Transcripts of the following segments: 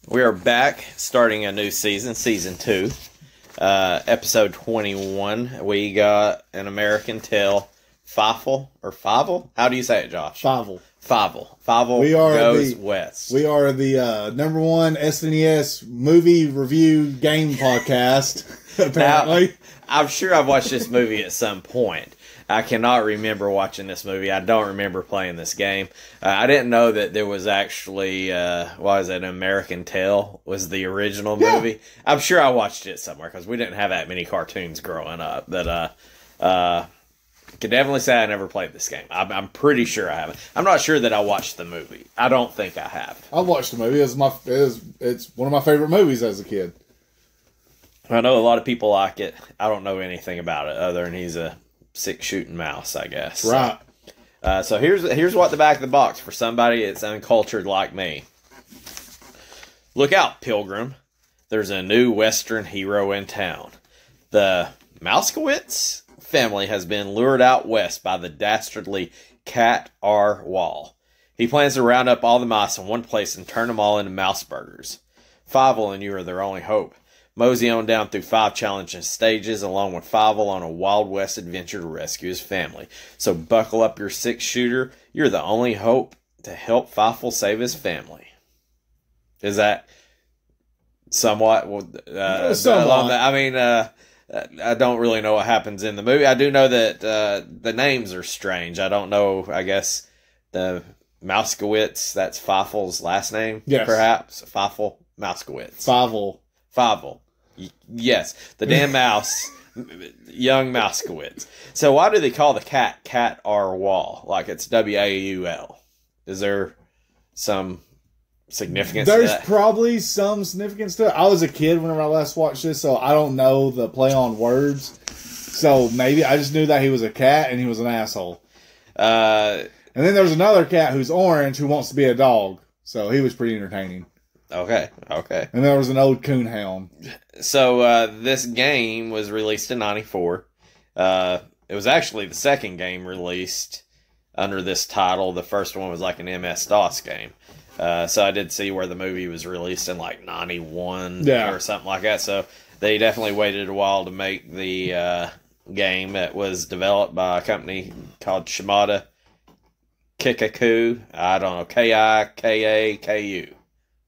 We are back, starting a new season, season 2, episode 21. We got an American Tale, Feivel, or Feivel? How do you say it, Josh? Feivel. Feivel. Feivel goes west. We are the #1 SNES movie review game podcast, apparently. Now, I'm sure I've watched this movie at some point. I cannot remember watching this movie. I don't remember playing this game. I didn't know that there was actually, an American Tale was the original movie. Yeah. I'm sure I watched it somewhere because we didn't have that many cartoons growing up. But can definitely say I never played this game. I'm pretty sure I haven't. I'm not sure that I watched the movie. I don't think I have. I watched the movie. It's one of my favorite movies as a kid. I know a lot of people like it. I don't know anything about it other than he's a six-shooting mouse, I guess. Right. So here's what the back of the box for somebody that's uncultured like me. Look out, Pilgrim. There's a new Western hero in town. The Mouskowitz family has been lured out west by the dastardly Cat R. Waul. He plans to round up all the mice in one place and turn them all into mouse burgers. Feivel and you are their only hope. Mosey on down through 5 challenging stages along with Feivel on a Wild West adventure to rescue his family. So buckle up your 6-shooter. You're the only hope to help Feivel save his family. Is that somewhat? Somewhat. I mean, I don't really know what happens in the movie. I do know that the names are strange. I don't know, I guess, the Mouskowitz, that's Feivel's last name, yes. Perhaps. Feivel, Mouskowitz. Feivel. Yes, the damn mouse, young Mouskowitz. So why do they call the Cat R. Waul? Like it's Waul. Is there some significance to that? There's probably some significance to it. I was a kid whenever I last watched this, so I don't know the play on words. So maybe I just knew that he was a cat and he was an asshole. And then there's another cat who's orange who wants to be a dog. So he was pretty entertaining. Okay. And there was an old coonhound. So this game was released in 94. It was actually the second game released under this title. The first one was like an MS-DOS game. So I did see where the movie was released in like 91 or something like that. So they definitely waited a while to make the game. It was developed by a company called Shimada Kikaku. I don't know, Kikaku.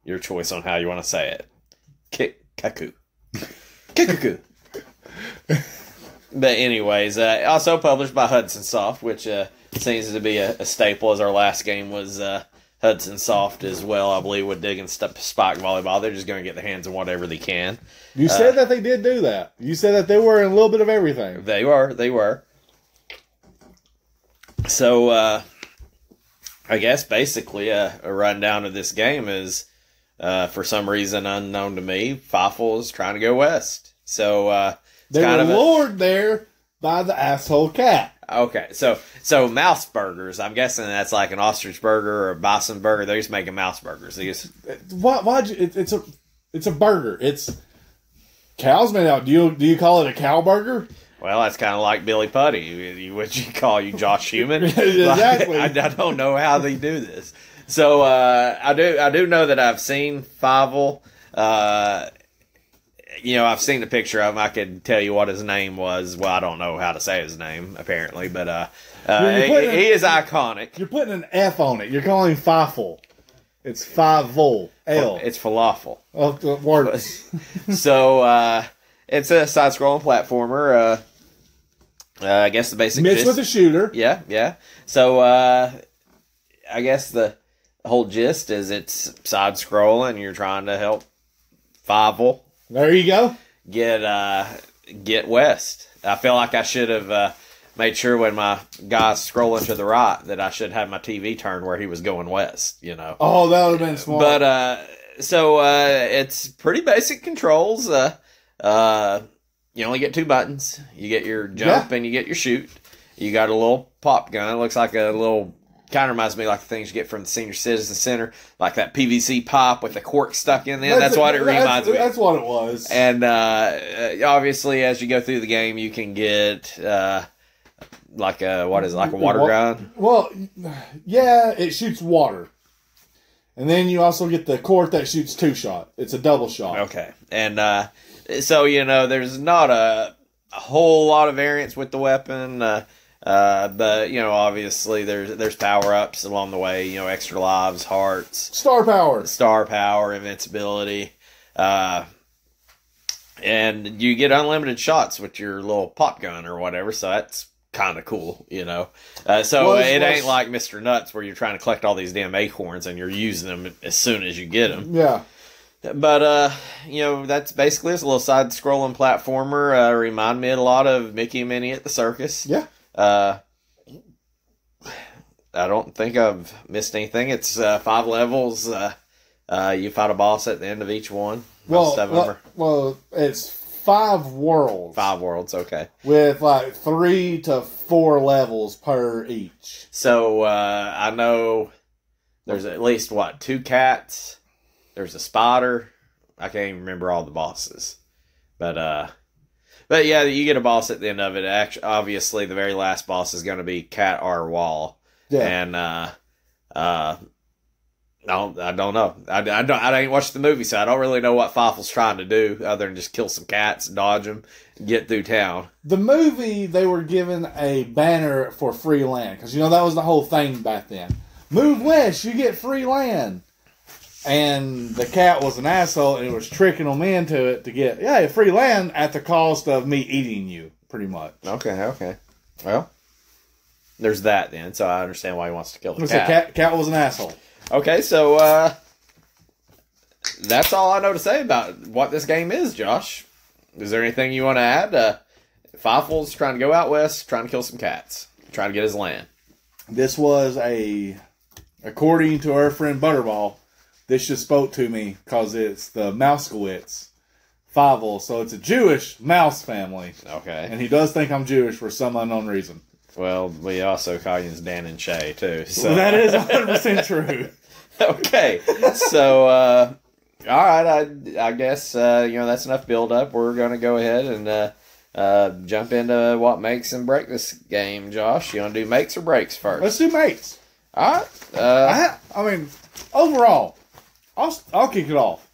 Your choice on how you want to say it. Kikaku. Kikaku. But anyways, also published by Hudson Soft, which seems to be a staple, as our last game was Hudson Soft as well, I believe, with Dig and Spike Volleyball. They're just going to get their hands on whatever they can. You said that they did do that. You said that they were in a little bit of everything. They were. So, I guess basically a rundown of this game is, for some reason unknown to me, Feivel is trying to go west. So they were lured there by the asshole cat. Okay, so mouse burgers. I'm guessing that's like an ostrich burger or a bison burger. They're just making mouse burgers. Why'd you? It's a burger. It's cows made out. Do you call it a cow burger? Well, that's kind of like Billy Putty. What you call you, Josh Human? Exactly. I don't know how they do this. So I do know that I've seen Feivel. I've seen the picture of him. I could tell you what his name was. Well, I don't know how to say his name apparently, but he is iconic. You're putting an F on it. You're calling him Feivel. It's Feivel. L. It's falafel. Oh, it works. So it's a side-scrolling platformer. I guess the basic mixed with a shooter. Yeah. So I guess the whole gist is it's side-scrolling. You're trying to help Feivel. There you go. Get west. I feel like I should have made sure when my guy's scrolling to the right that I should have my TV turned where he was going west. Oh, that would have been smart. But so it's pretty basic controls. You only get 2 buttons. You get your jump and you get your shoot. You got a little pop gun. It looks like a little. Kind of reminds me like the things you get from the Senior Citizen Center, like that PVC pop with the cork stuck in there. That's what it reminds me. That's what it was. And obviously, as you go through the game, you can get like a water gun. Well, yeah, it shoots water. And then you also get the quart that shoots 2-shot. It's a double shot. Okay. And so, there's not a whole lot of variance with the weapon. But, obviously there's power-ups along the way. Extra lives, hearts. Star power, invincibility. And you get unlimited shots with your little pop gun or whatever, so that's kind of cool, So it ain't like Mr. Nuts where you're trying to collect all these damn acorns and you're using them as soon as you get them. Yeah. But, that's basically it's a little side-scrolling platformer. Remind me a lot of Mickey and Minnie at the Circus. Yeah. I don't think I've missed anything. It's 5 levels. You fight a boss at the end of each one. Well, it's 5 worlds. 5 worlds, okay. With 3 to 4 levels per each. So, I know there's at least, 2 cats. There's a spider. I can't even remember all the bosses. But yeah, you get a boss at the end of it. Actually, obviously, the very last boss is going to be Cat R. Waul. Yeah. And, I don't know. I ain't watched the movie, so I don't really know what Feivel's trying to do other than just kill some cats, dodge them, and get through town. The movie, they were given a banner for free land. Because, that was the whole thing back then. Move west, you get free land. And the cat was an asshole, and it was tricking them into it to get, free land at the cost of me eating you, pretty much. Okay. Well, there's that then, so I understand why he wants to kill the cat. Cat was an asshole. Okay, so that's all I know to say about what this game is, Josh. Is there anything you want to add? Feivel's trying to go out west, trying to kill some cats, trying to get his land. This was according to our friend Butterball, this just spoke to me because it's the Mouskowitz Feivel, so it's a Jewish mouse family. Okay. And he does think I'm Jewish for some unknown reason. Well, we also call you Dan and Shay, too. So. Well, that is 100% true. Okay. So, all right, I guess, that's enough build-up. We're going to go ahead and jump into what makes and break this game, Josh. You want to do makes or breaks first? Let's do makes. All right. Overall, I'll kick it off.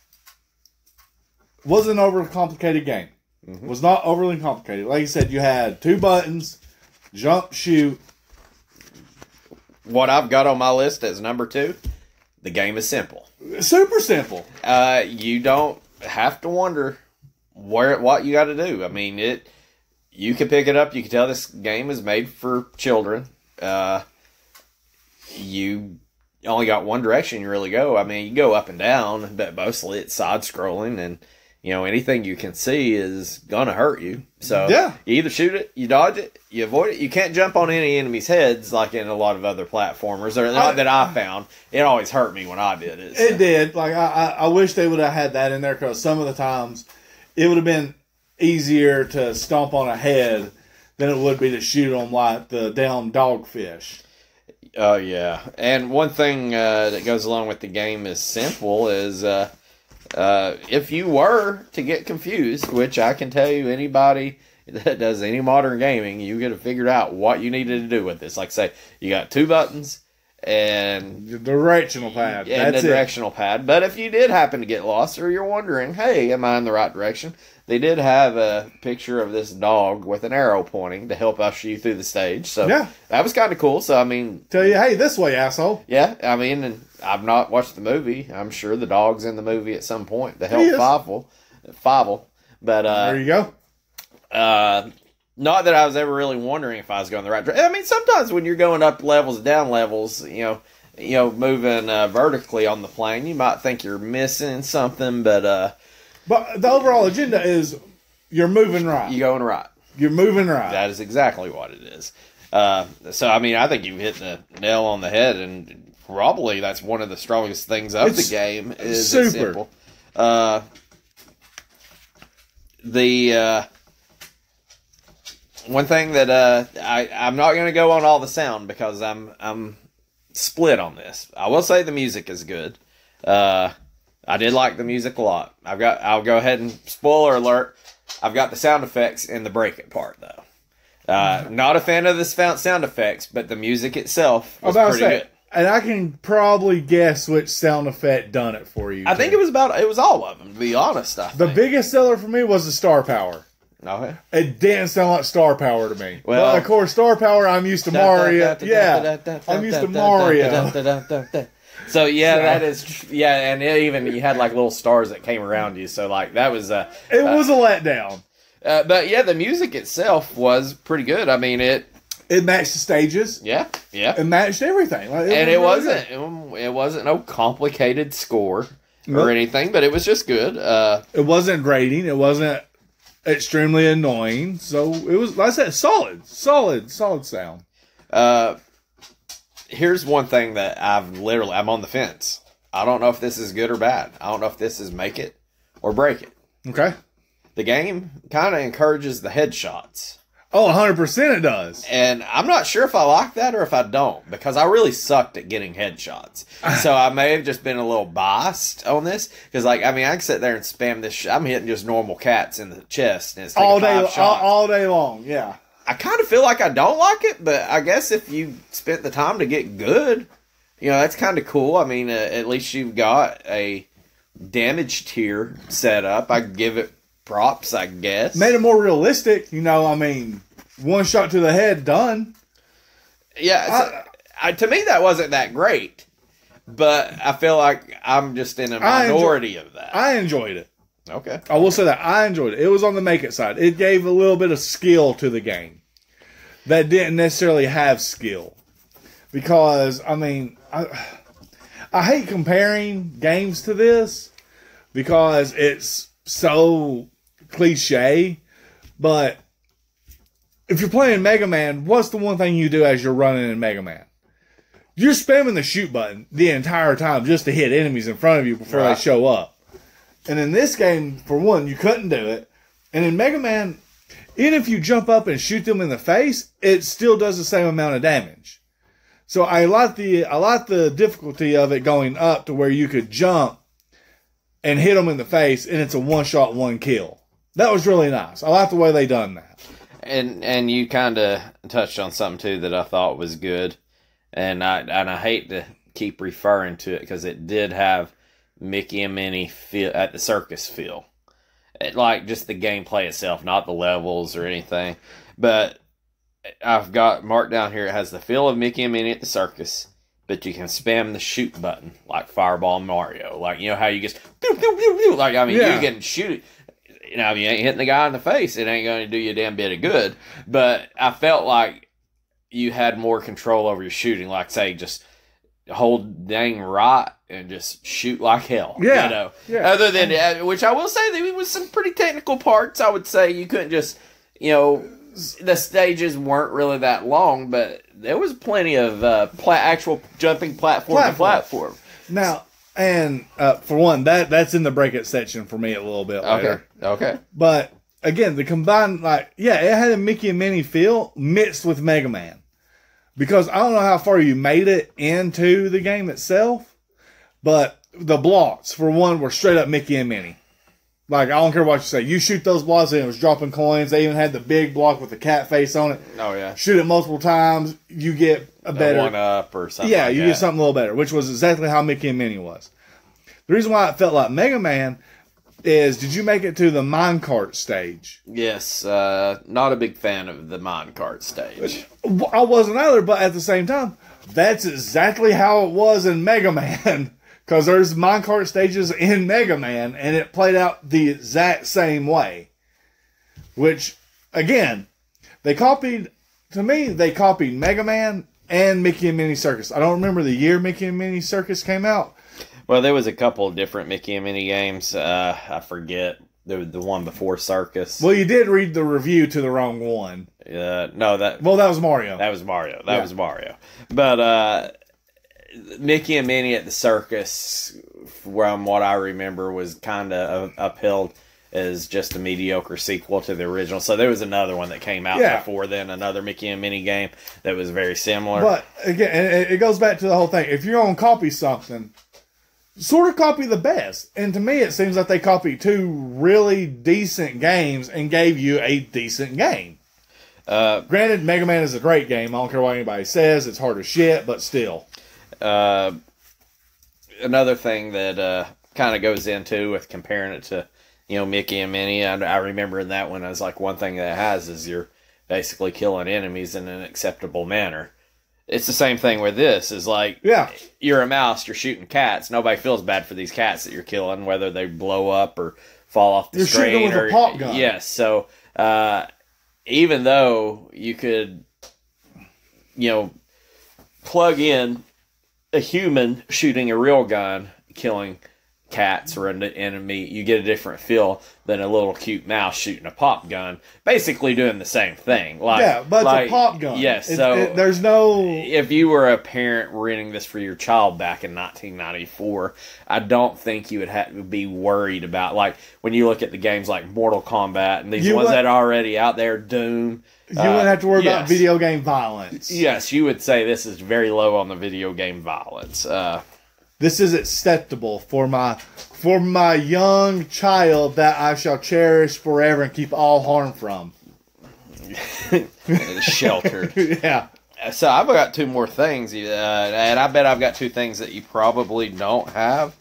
Wasn't an overly complicated game. Mm-hmm. Was not overly complicated. Like you said, you had 2 buttons. Jump, shoot. What I've got on my list as number 2, the game is simple. Super simple. You don't have to wonder what you got to do. I mean, you can pick it up. You can tell this game is made for children. You only got one direction you really go. I mean, you go up and down, but mostly it's side-scrolling, and anything you can see is gonna hurt you. So you either shoot it, you dodge it, you avoid it. You can't jump on any enemies' heads like in a lot of other platformers, or not that I found. It always hurt me when I did it. So. It did. Like I wish they would have had that in there, because some of the times it would have been easier to stomp on a head than it would be to shoot them like the damn dogfish. Oh yeah, and one thing that goes along with the game is simple is. If you were to get confused, which I can tell you anybody that does any modern gaming, you could have figured out what you needed to do with this. Like say, you got 2 buttons and the directional pad. And the directional pad. But if you did happen to get lost, or you're wondering, hey, am I in the right direction? They did have a picture of this dog with an arrow pointing to help usher you through the stage. So that was kind of cool. So I mean, tell you, hey, this way, asshole. Yeah, I mean, and I've not watched the movie. I'm sure the dog's in the movie at some point to help Feivel. But there you go. Not that I was ever really wondering if I was going the right direction. I mean, sometimes when you're going up levels, down levels, moving vertically on the plane, you might think you're missing something, but the overall agenda is you're moving right. You're going right. You're moving right. That is exactly what it is. So, I mean, I think you've hit the nail on the head, and probably that's one of the strongest things of the game. Is super. It's simple. The one thing that I'm not going to go on all the sound because I'm split on this. I will say the music is good. I did like the music a lot. I'll go ahead and spoiler alert. I've got the sound effects in the break it part though. Not a fan of the sound effects, but the music itself was pretty good. And I can probably guess which sound effect done it for you. I think it was all of them, to be honest. The biggest seller for me was the Star Power. Okay. It didn't sound like Star Power to me. Well, but of course, Star Power, I'm used to Mario. Yeah. I'm used to Mario. So, that is, and even you had like little stars that came around you. So, like, that was it was a letdown. But yeah, the music itself was pretty good. I mean, it matched the stages. Yeah. It matched everything. Like, it wasn't no complicated score or anything, but it was just good. It wasn't grating. It wasn't extremely annoying. So it was, like I said, solid sound. Here's one thing that I'm on the fence. I don't know if this is good or bad. I don't know if this is make it or break it. Okay. The game kind of encourages the headshots. Oh, 100% it does. And I'm not sure if I like that or if I don't, because I really sucked at getting headshots. So I may have just been a little biased on this, because, like, I mean, I can sit there and spam this I'm hitting just normal cats in the chest, and it's taking 5 shots. All day long, yeah. I kind of feel like I don't like it, but I guess if you spent the time to get good, that's kind of cool. I mean, at least you've got a damage tier set up. I give it props, I guess. Made it more realistic, I mean, one shot to the head, done. Yeah, to me that wasn't that great, but I feel like I'm just in a minority of that. I enjoyed it. Okay. I will say that I enjoyed it. It was on the make it side. It gave a little bit of skill to the game that didn't necessarily have skill. Because, I mean, I hate comparing games to this because it's so cliche, but if you're playing Mega Man, what's the one thing you do as you're running in Mega Man? You're spamming the shoot button the entire time just to hit enemies in front of you before they show up. And in this game, for one, you couldn't do it. And in Mega Man, even if you jump up and shoot them in the face, it still does the same amount of damage. So I like the difficulty of it going up to where you could jump and hit them in the face, and it's a one-shot, one-kill. That was really nice. I like the way they done that. And you kind of touched on something, too, that I thought was good. And I hate to keep referring to it because it did have Mickey and Minnie feel at the circus feel. Like just the gameplay itself, not the levels or anything. But I've got marked down here, it has the feel of Mickey and Minnie at the circus, but you can spam the shoot button like Fireball Mario. Like, how you just pew, pew, pew, pew. Like, I mean, you can shoot. If you ain't hitting the guy in the face, it ain't going to do you a damn bit of good. But I felt like you had more control over your shooting. Like, say, just hold dang right and just shoot like hell. Yeah. Other than, which I will say, there was some pretty technical parts. I would say you couldn't just, the stages weren't really that long, but there was plenty of actual jumping platform to platform. Now, and for one, that's in the break it section for me a little bit later. Okay. But again, the combined, it had a Mickey and Minnie feel mixed with Mega Man. Because I don't know how far you made it into the game itself, but the blocks, for one, were straight up Mickey and Minnie. Like, I don't care what you say. You shoot those blocks and it was dropping coins. They even had the big block with the cat face on it. Oh, yeah. Shoot it multiple times, you get a better... one up or something Yeah, you get something a little better, which was exactly how Mickey and Minnie was. The reason why it felt like Mega Man is, did you make it to the minecart stage? Yes, not a big fan of the minecart stage. I wasn't either, but at the same time, that's exactly how it was in Mega Man. Because there's minecart stages in Mega Man, and it played out the exact same way. Which, again, they copied Mega Man and Mickey and Minnie Circus. I don't remember the year Mickey and Minnie Circus came out. Well, there was a couple of different Mickey and Minnie games. I forget. The one before Circus. Well, you did read the review to the wrong one. No, that was Mario. That was Mario. But Mickey and Minnie at the Circus, from what I remember, was kind of upheld as just a mediocre sequel to the original. So there was another one that came out before then, another Mickey and Minnie game that was very similar. But again, it goes back to the whole thing. If you're going to copy something, sort of copy the best. And to me, it seems like they copied two really decent games and gave you a decent game. Granted, Mega Man is a great game. I don't care what anybody says. It's hard as shit, but still. Another thing that kind of goes into with comparing it to, Mickey and Minnie, I remember in that one, I was like, one thing that it has is you're basically killing enemies in an acceptable manner. It's the same thing with this, is like, you're a mouse, you're shooting cats. Nobody feels bad for these cats that you're killing, whether they blow up or fall off the screen. You're shooting with a pop gun. Yes, so even though you could, plug in a human shooting a real gun, killing cats or an enemy, you get a different feel than a little cute mouse shooting a pop gun, basically doing the same thing. But it's a pop gun. Yes, there's no... If you were a parent renting this for your child back in 1994, I don't think you would have to be worried about, like, when you look at the games like Mortal Kombat and these ones that are already out there, Doom... You wouldn't have to worry about video game violence. Yes, you would say this is very low on the video game violence. This is acceptable for my young child that I shall cherish forever and keep all harm from. Sheltered. Yeah. So I've got two more things, and I bet I've got two things that you probably don't have.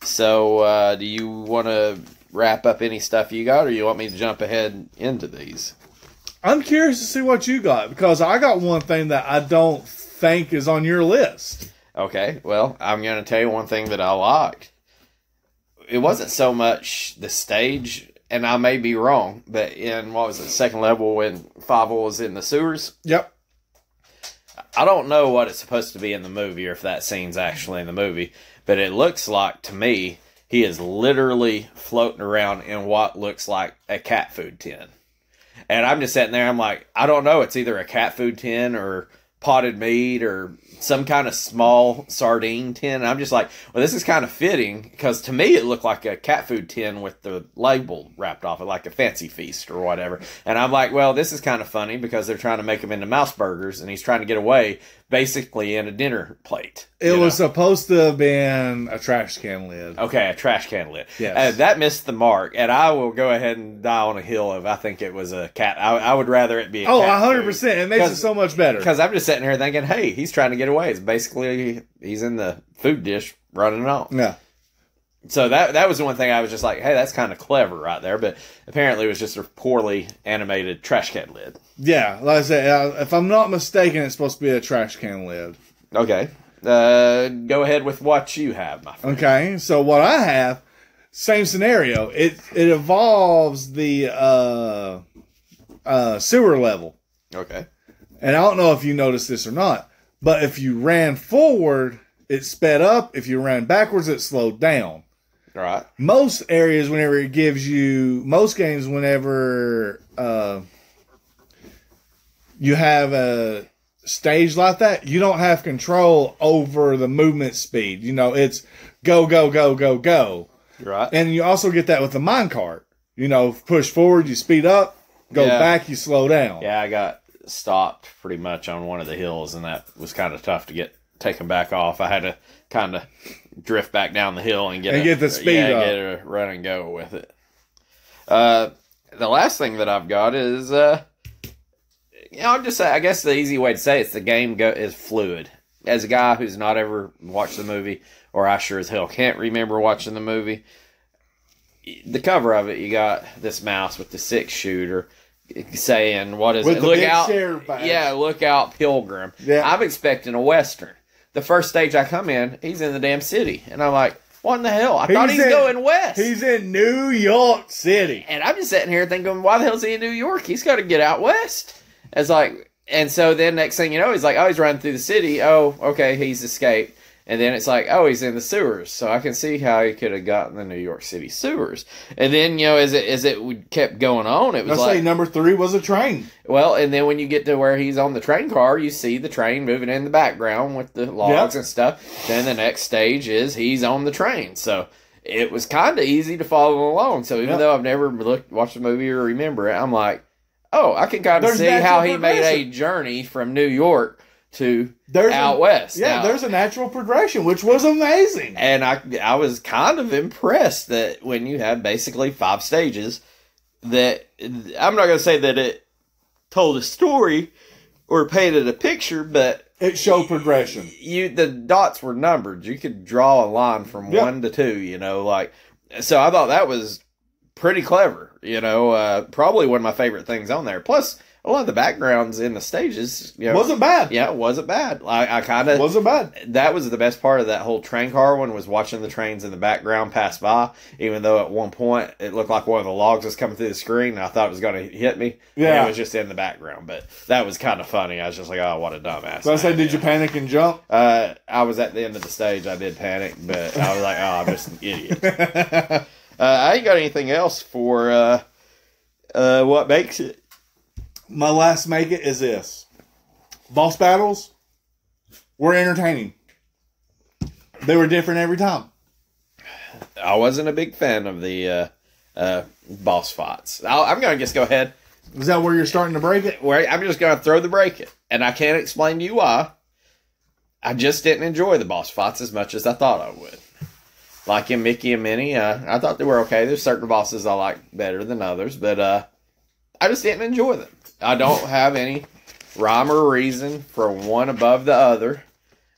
So do you want to wrap up any stuff you got, or you want me to jump ahead into these? I'm curious to see what you got, because I got one thing that I don't think is on your list. Okay, well, I'm going to tell you one thing that I liked. It wasn't so much the stage, and I may be wrong, but in, second level when Feivel was in the sewers? Yep. I don't know what it's supposed to be in the movie, or if that scene's actually in the movie, but it looks like, to me, he is literally floating around in what looks like a cat food tin. And I'm just sitting there, I'm like, I don't know, it's either a cat food tin or potted meat or some kind of small sardine tin. And I'm just like, well, this is kind of fitting, because to me it looked like a cat food tin with the label wrapped off it, like a Fancy Feast or whatever. And I'm like, well, this is kind of funny, because they're trying to make him into mouse burgers, and he's trying to get away basically in a dinner plate. It was supposed to have been a trash can lid. Okay, a trash can lid. Yes. That missed the mark, and I will go ahead and die on a hill if I think it was a cat. I would rather it be a cat 100%. It makes it so much better. Because I'm just sitting here thinking, hey, he's trying to get away. It's basically, he's in the food dish running off. Yeah. So that was the one thing I was just like, hey, that's kind of clever right there. But apparently it was just a poorly animated trash can lid. Yeah, like I said, if I'm not mistaken, it's supposed to be a trash can lid. Okay. Go ahead with what you have, my friend. Okay, so what I have, same scenario. It involves the sewer level. Okay. And I don't know if you noticed this or not, but if you ran forward, it sped up. If you ran backwards, it slowed down. Right. Most areas, whenever it gives you, most games, whenever you have a stage like that, you don't have control over the movement speed. It's go, go, go, go, go. Right. And you also get that with the minecart. Push forward, you speed up. Go back, you slow down. Yeah, I got stopped pretty much on one of the hills, and that was kind of tough to get taken back off. I had to kind of drift back down the hill and get the speed up. Get a run and go with it. The last thing that I've got is, I'm just saying, I guess the easy way to say it's the game is fluid. As a guy who's not ever watched the movie, or I sure as hell can't remember watching the movie, the cover of it, you got this mouse with the 6-shooter saying, what is with it? The look big out. sheriff badge. Yeah, look out, Pilgrim. Yeah. I'm expecting a Western. The first stage I come in, he's in the damn city. And I'm like, what in the hell? I thought he's going west. He's in New York City. And I'm just sitting here thinking, why the hell is he in New York? He's got to get out west. It's like, and so then next thing you know, he's like, oh, he's running through the city. Oh, okay, he's escaped. And then it's like, oh, he's in the sewers. So I can see how he could have gotten the New York City sewers. And then, as it kept going on, it was say number 3 was a train. Well, and then when you get to where he's on the train car, you see the train moving in the background with the logs and stuff. Then the next stage is he's on the train. So it was kind of easy to follow along. So even though I've never watched the movie or remember it, I'm like, oh, I can kind of see how he made a journey from New York to out west. Yeah, now, there's a natural progression, which was amazing. And I was kind of impressed that when you have basically 5 stages, that I'm not going to say that it told a story or painted a picture, but It showed progression. The dots were numbered. You could draw a line from 1 to 2, you know, like, so I thought that was pretty clever, you know, probably one of my favorite things on there. Plus, a lot of the backgrounds in the stages, you know, wasn't bad. Yeah, it wasn't bad. I kind of wasn't bad. That was the best part of that whole train car one, was watching the trains in the background pass by. Even though at one point it looked like one of the logs was coming through the screen, and I thought it was going to hit me. Yeah, it was just in the background, but that was kind of funny. I was just like, "Oh, what a dumbass!" So I said, "Did you panic and jump?" I was at the end of the stage. I did panic, but I was like, "Oh, I'm just an idiot." I ain't got anything else for what makes it. My last make it is this. Boss battles were entertaining. They were different every time. I wasn't a big fan of the boss fights. I'm going to just go ahead. Is that where you're starting to break it? Where I'm just going to throw the break it. And I can't explain to you why. I just didn't enjoy the boss fights as much as I thought I would. Like in Mickey and Minnie, I thought they were okay. There's certain bosses I like better than others, but I just didn't enjoy them. I don't have any rhyme or reason for one above the other,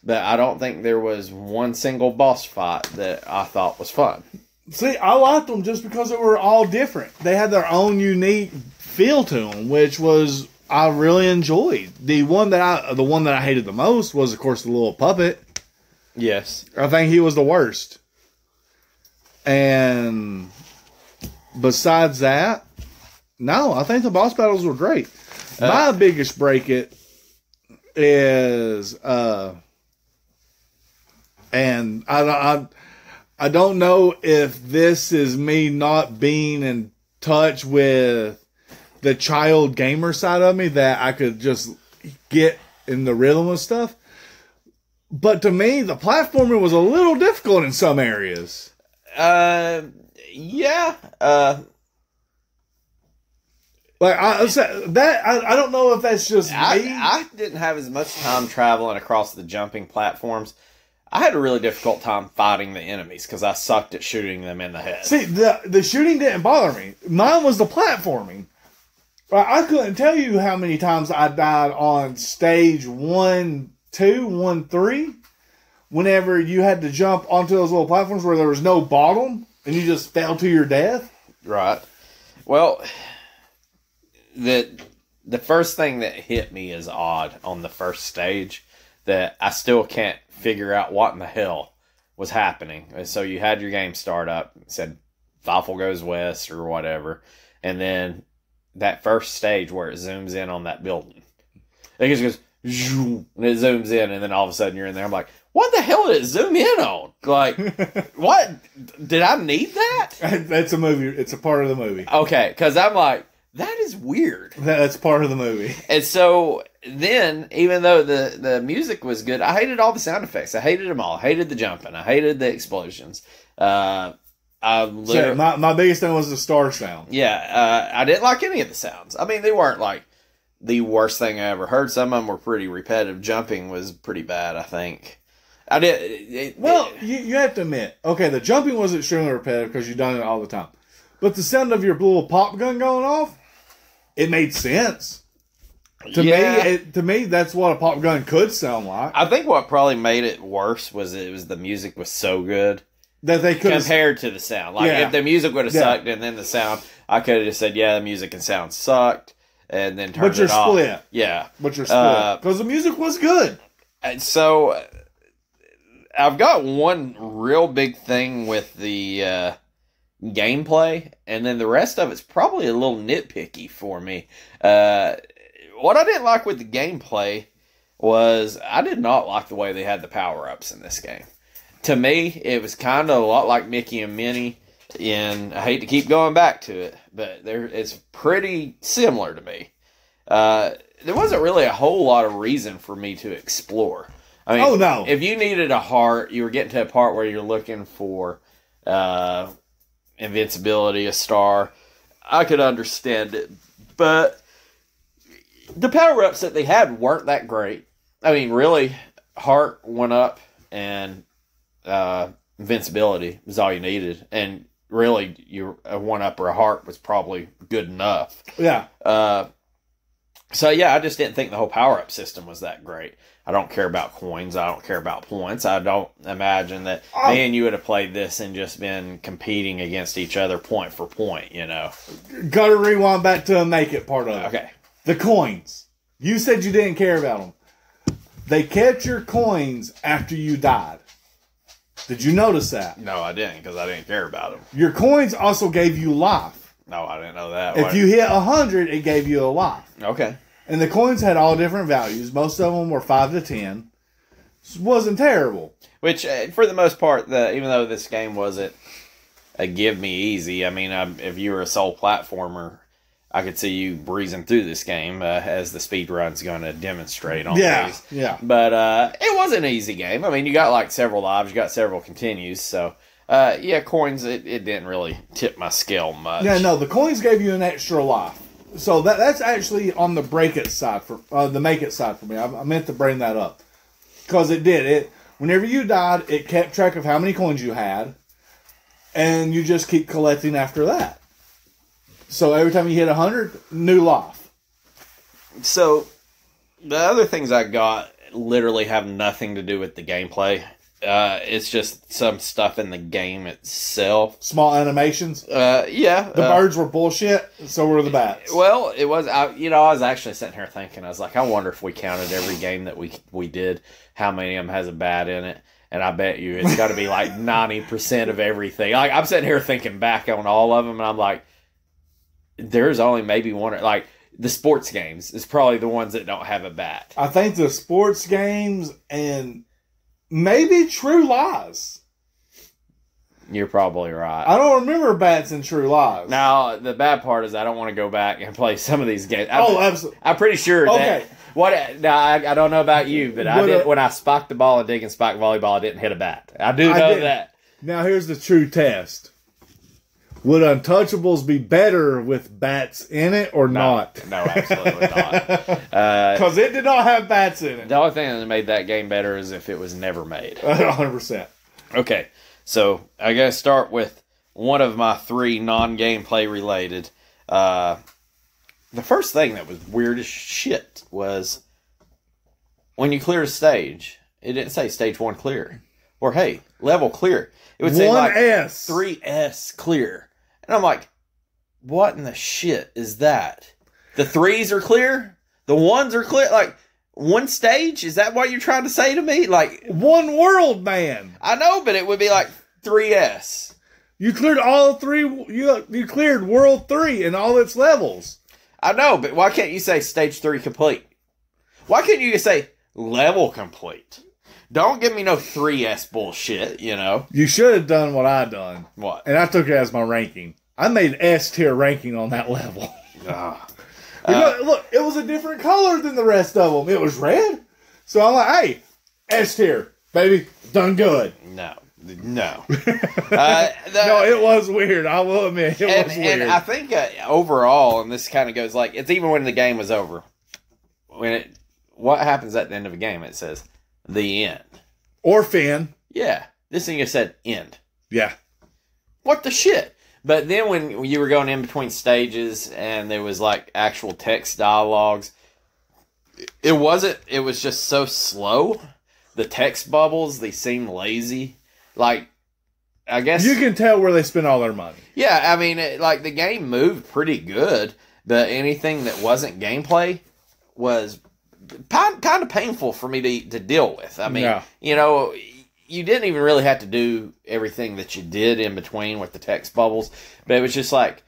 but I don't think there was one single boss fight that I thought was fun. See, I liked them just because they were all different. They had their own unique feel to them, which was I really enjoyed. The one that I hated the most was, of course, the little puppet. Yes, I think he was the worst. And besides that, no, I think the boss battles were great. My biggest break it is, and I don't know if this is me not being in touch with the child gamer side of me, that I could just get in the rhythm of stuff. But to me, the platforming was a little difficult in some areas. Yeah. Like I don't know if that's just me. I didn't have as much time traveling across the jumping platforms. I had a really difficult time fighting the enemies because I sucked at shooting them in the head. See, the shooting didn't bother me. Mine was the platforming. I couldn't tell you how many times I died on stage 1, 2, 1, 3. Whenever you had to jump onto those little platforms where there was no bottom and you just fell to your death. Right. Well, the first thing that hit me as odd on the first stage that I still can't figure out what in the hell was happening. So you had your game start up, it said Feivel goes west or whatever, and then that first stage where it zooms in on that building, it just goes and it zooms in, and then all of a sudden you're in there. I'm like, what the hell did it zoom in on? Like, what? Did I need that? That's a movie. It's a part of the movie. Okay, because I'm like, that is weird. That's part of the movie. And so then, even though the music was good, I hated all the sound effects. I hated them all. I hated the jumping. I hated the explosions. My biggest thing was the star sound. Yeah, I didn't like any of the sounds. I mean, they weren't like the worst thing I ever heard. Some of them were pretty repetitive. Jumping was pretty bad, I think. I did. You have to admit, okay, the jumping was extremely repetitive because you've done it all the time. But the sound of your little pop gun going off, it made sense. To me, that's what a pop gun could sound like. I think what probably made it worse was the music was so good that they could compared to the sound. Like if the music would have sucked and then the sound, I could have just said, yeah, the music and sound sucked, and then turned it off. But you're split. Yeah, but you're split because the music was good. And so I've got one real big thing with the gameplay, and then the rest of it's probably a little nitpicky for me. What I didn't like with the gameplay was I did not like the way they had the power-ups in this game. To me, it was kind of a lot like Mickey and Minnie, and I hate to keep going back to it, but it's pretty similar to me. There wasn't really a whole lot of reason for me to explore. I mean, if you needed a heart, you were getting to a part where you're looking for invincibility, a star, I could understand it. But the power-ups that they had weren't that great. I mean, really, heart went up, and invincibility was all you needed. And really, a 1-up or a heart was probably good enough. Yeah. So, yeah, I just didn't think the whole power-up system was that great. I don't care about coins. I don't care about points. I don't imagine that me and you would have played this and just been competing against each other point for point, you know. Gotta rewind back to the make it part of it. Okay. The coins. You said you didn't care about them. They kept your coins after you died. Did you notice that? No, I didn't, because I didn't care about them. Your coins also gave you life. No, I didn't know that. If you hit 100, it gave you a life. Okay. And the coins had all different values. Most of them were 5 to 10. It wasn't terrible. Which, for the most part, even though this game wasn't a give me easy, I mean, if you were a sole platformer, I could see you breezing through this game, as the speed run's going to demonstrate on these. Yeah. But it was an easy game. I mean, you got like several lives, you got several continues, so coins, it didn't really tip my scale much. Yeah, no, the coins gave you an extra life. So that's actually on the break it side for the make it side for me. I meant to bring that up because it did. Whenever you died, it kept track of how many coins you had, and you just keep collecting after that. So every time you hit 100, new life. So the other things I got literally have nothing to do with the gameplay. It's just some stuff in the game itself. Small animations. Yeah. The birds were bullshit. So were the bats. Well, it was. I was actually sitting here thinking. I was like, I wonder if we counted every game that we did, how many of them has a bat in it. And I bet you it's got to be like 90% of everything. Like, I'm sitting here thinking back on all of them, and I'm like, there's only maybe one. Like the sports games is probably the ones that don't have a bat. I think the sports games and maybe True Lies. You're probably right. I don't remember bats in True Lies. Now, the bad part is I don't want to go back and play some of these games. Absolutely. I'm pretty sure okay. Now, I don't know about you, but I did when I spiked the ball and dig and spiked volleyball, I didn't hit a bat. I do know that. Now, here's the true test. Would Untouchables be better with bats in it or not? No, absolutely not. Because it did not have bats in it. The only thing that made that game better is if it was never made. 100%. Okay, so I got to start with one of my 3 non-gameplay related. The first thing that was weird as shit was when you clear a stage, it didn't say stage 1 clear. Or, hey, level clear. It would say 1S. like 3S clear. And I'm like, what in the shit is that? The 3s are clear? The 1s are clear? Like, one stage? Is that what you're trying to say to me? Like, one world, man. I know, but it would be like 3S. You cleared all 3. You cleared World 3 in all its levels. I know, but why can't you say stage 3 complete? Why can't you just say level complete? Don't give me no 3S bullshit, you know. You should have done what I done. What? And I took it as my ranking. I made S tier ranking on that level. Look, it was a different color than the rest of them. It was red. So I'm like, hey, S tier, baby, done good. No. No, it was weird. I will admit, it was weird. And I think overall, and this kind of goes like, it's even when the game was over. What happens at the end of a game? It says, the end. Or fin. Yeah. This thing just said end. Yeah. What the shit? But then when you were going in between stages and there was like actual text dialogues, it was just so slow. The text bubbles, they seemed lazy. Like, I guess you can tell where they spent all their money. Yeah, I mean, the game moved pretty good, but anything that wasn't gameplay was kind of painful for me to deal with. I mean, you didn't even really have to do everything that you did in between with the text bubbles, but it was just like,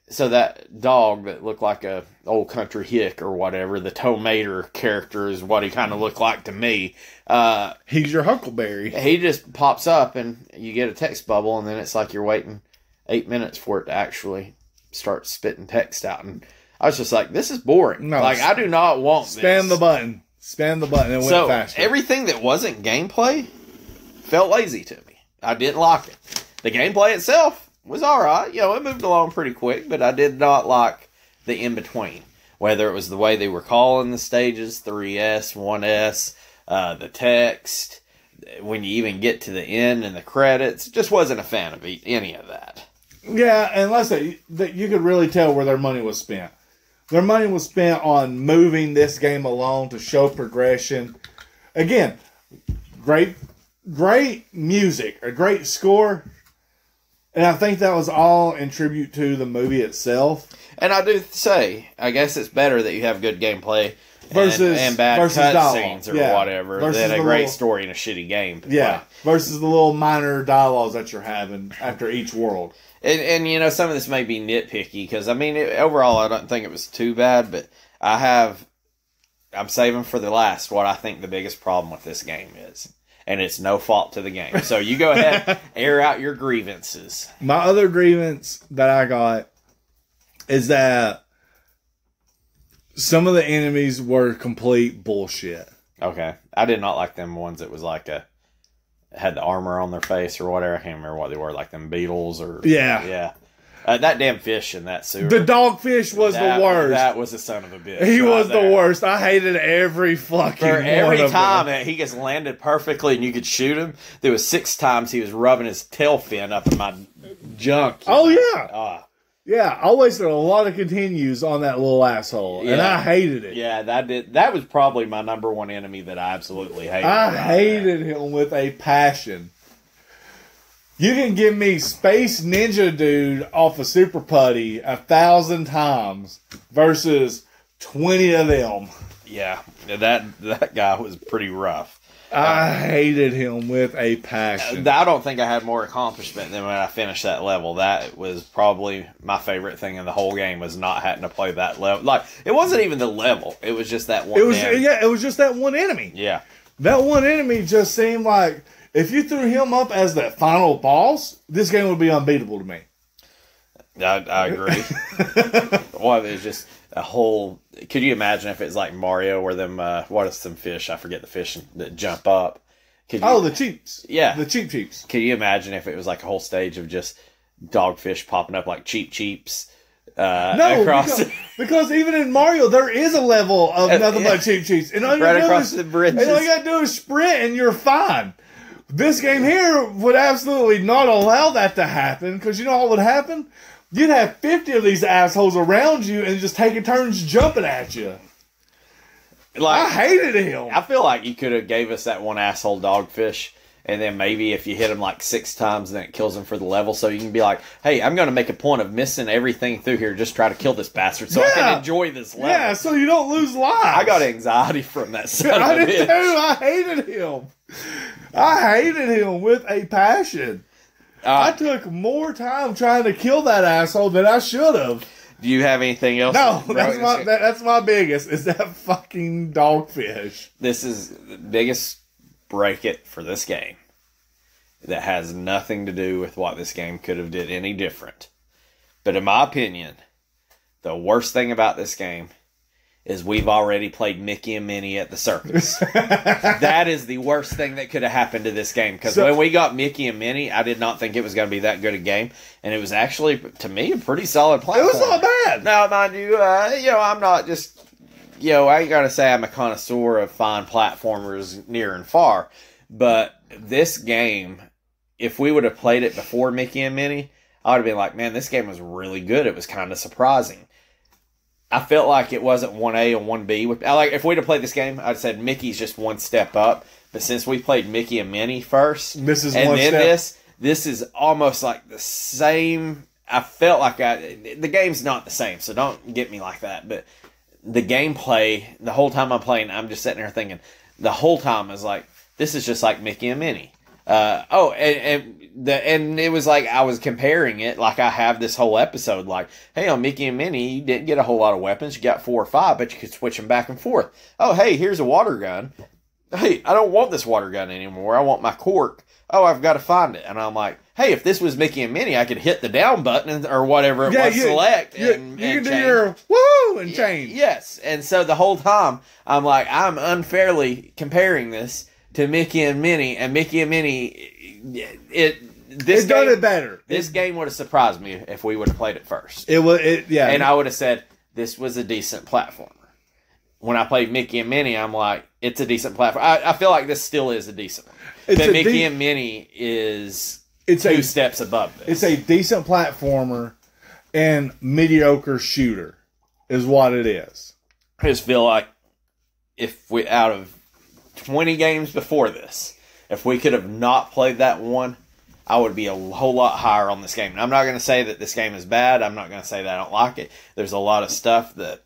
so that dog that looked like a old country hick or whatever, the Tomater character is what he kind of looked like to me. He's your Huckleberry. He just pops up and you get a text bubble, and then it's like you're waiting 8 minutes for it to actually start spitting text out. And I was just like, this is boring. No, like, I do not want this. Spam the button. Spam the button. It went faster. Everything that wasn't gameplay felt lazy to me. I didn't like it. The gameplay itself was alright. It moved along pretty quick, but I did not like the in-between. Whether it was the way they were calling the stages, 3S, 1S, the text, when you even get to the end and the credits, just wasn't a fan of any of that. Yeah, and let's say that you could really tell where their money was spent. Their money was spent on moving this game along to show progression, again, great music, a great score. And I think that was all in tribute to the movie itself. And I do say, I guess it's better that you have good gameplay and bad cutscenes or whatever than a great story in a shitty game. Yeah, versus the little minor dialogues that you're having after each world. And you know, some of this may be nitpicky because, I mean, overall I don't think it was too bad, but I'm saving for the last what I think the biggest problem with this game is. And it's no fault to the game. So you go ahead, air out your grievances. My other grievance that I got is that some of the enemies were complete bullshit. Okay. I did not like them ones that was like had the armor on their face or whatever. I can't remember what they were, like them beetles or... Yeah. Yeah. That damn fish in that sewer. The dogfish was the worst. That was a son of a bitch. He was the worst. I hated every fucking one every of time them. He just landed perfectly and you could shoot him, there was 6 times he was rubbing his tail fin up in my junk. Yeah. Yeah, I wasted a lot of continues on that little asshole, and I hated it. Yeah, that was probably my number one enemy that I absolutely hated. I hated him with a passion. You can give me Space Ninja Dude off of Super Putty 1,000 times versus 20 of them. Yeah, that guy was pretty rough. I hated him with a passion. I don't think I had more accomplishment than when I finished that level. That was probably my favorite thing in the whole game, was not having to play that level. Like, it wasn't even the level. It was just that one enemy. Yeah, it was just that one enemy. Yeah. That one enemy just seemed like, if you threw him up as that final boss, this game would be unbeatable to me. I agree. Well, it's just a whole... Could you imagine if it's like Mario, where them... what is some fish? I forget the fish that jump up. The Cheeps. Yeah. The Cheeps. Could you imagine if it was like a whole stage of just dogfish popping up like Cheeps? No, because even in Mario, there is a level of nothing but Cheeps. And all you right across the bridges. And all you got to do is sprint and you're fine. This game here would absolutely not allow that to happen, because you know what would happen? You'd have 50 of these assholes around you and just taking turns jumping at you. Like, I hated him. I feel like you could have gave us that one asshole dogfish, and then maybe if you hit him like 6 times, then it kills him for the level, so you can be like, hey, I'm going to make a point of missing everything through here, just try to kill this bastard so I can enjoy this level. Yeah, so you don't lose lives. I got anxiety from that son I of a did bitch. too. I hated him. I hated him with a passion. I took more time trying to kill that asshole than I should have. Do you have anything else? No, that's my biggest, is that fucking dogfish. This is the biggest break it for this game that has nothing to do with what this game could have did any different. But in my opinion, the worst thing about this game is we've already played Mickey and Minnie at the circus. That is the worst thing that could have happened to this game. Because when we got Mickey and Minnie, I did not think it was going to be that good a game. And it was actually, to me, a pretty solid platform. It was not bad. Now, mind you, I'm not just... I ain't going to say I'm a connoisseur of fine platformers near and far. But this game, if we would have played it before Mickey and Minnie, I would have been like, man, this game was really good. It was kind of surprising. I felt like it wasn't 1A and 1B. Like, if we'd have played this game, I'd said Mickey's just one step up. But since we played Mickey and Minnie first, this is almost like the same. I felt like the game's not the same, so don't get me like that. But the gameplay, the whole time I'm playing, I'm just sitting there thinking, the whole time is like, this is just like Mickey and Minnie. And it was like I was comparing it, like I have this whole episode, like, hey, on Mickey and Minnie, you didn't get a whole lot of weapons. You got 4 or 5, but you could switch them back and forth. Oh, hey, here's a water gun. Hey, I don't want this water gun anymore. I want my cork. Oh, I've got to find it. And I'm like, hey, if this was Mickey and Minnie, I could hit the down button or whatever it was, select, and you can change. do your woo and change. Yes. And so the whole time, I'm like, I'm unfairly comparing this to Mickey and Minnie, and Mickey and Minnie, it's done it better. This game would have surprised me if we would have played it first. Yeah. And I would have said, this was a decent platformer. When I played Mickey and Minnie, I'm like, it's a decent platform. I feel like this still is a decent one. But Mickey and Minnie is 2 steps above this. It's a decent platformer and mediocre shooter is what it is. I just feel like if we, out of 20 games before this. If we could have not played that one, I would be a whole lot higher on this game. And I'm not going to say that this game is bad. I'm not going to say that I don't like it. There's a lot of stuff that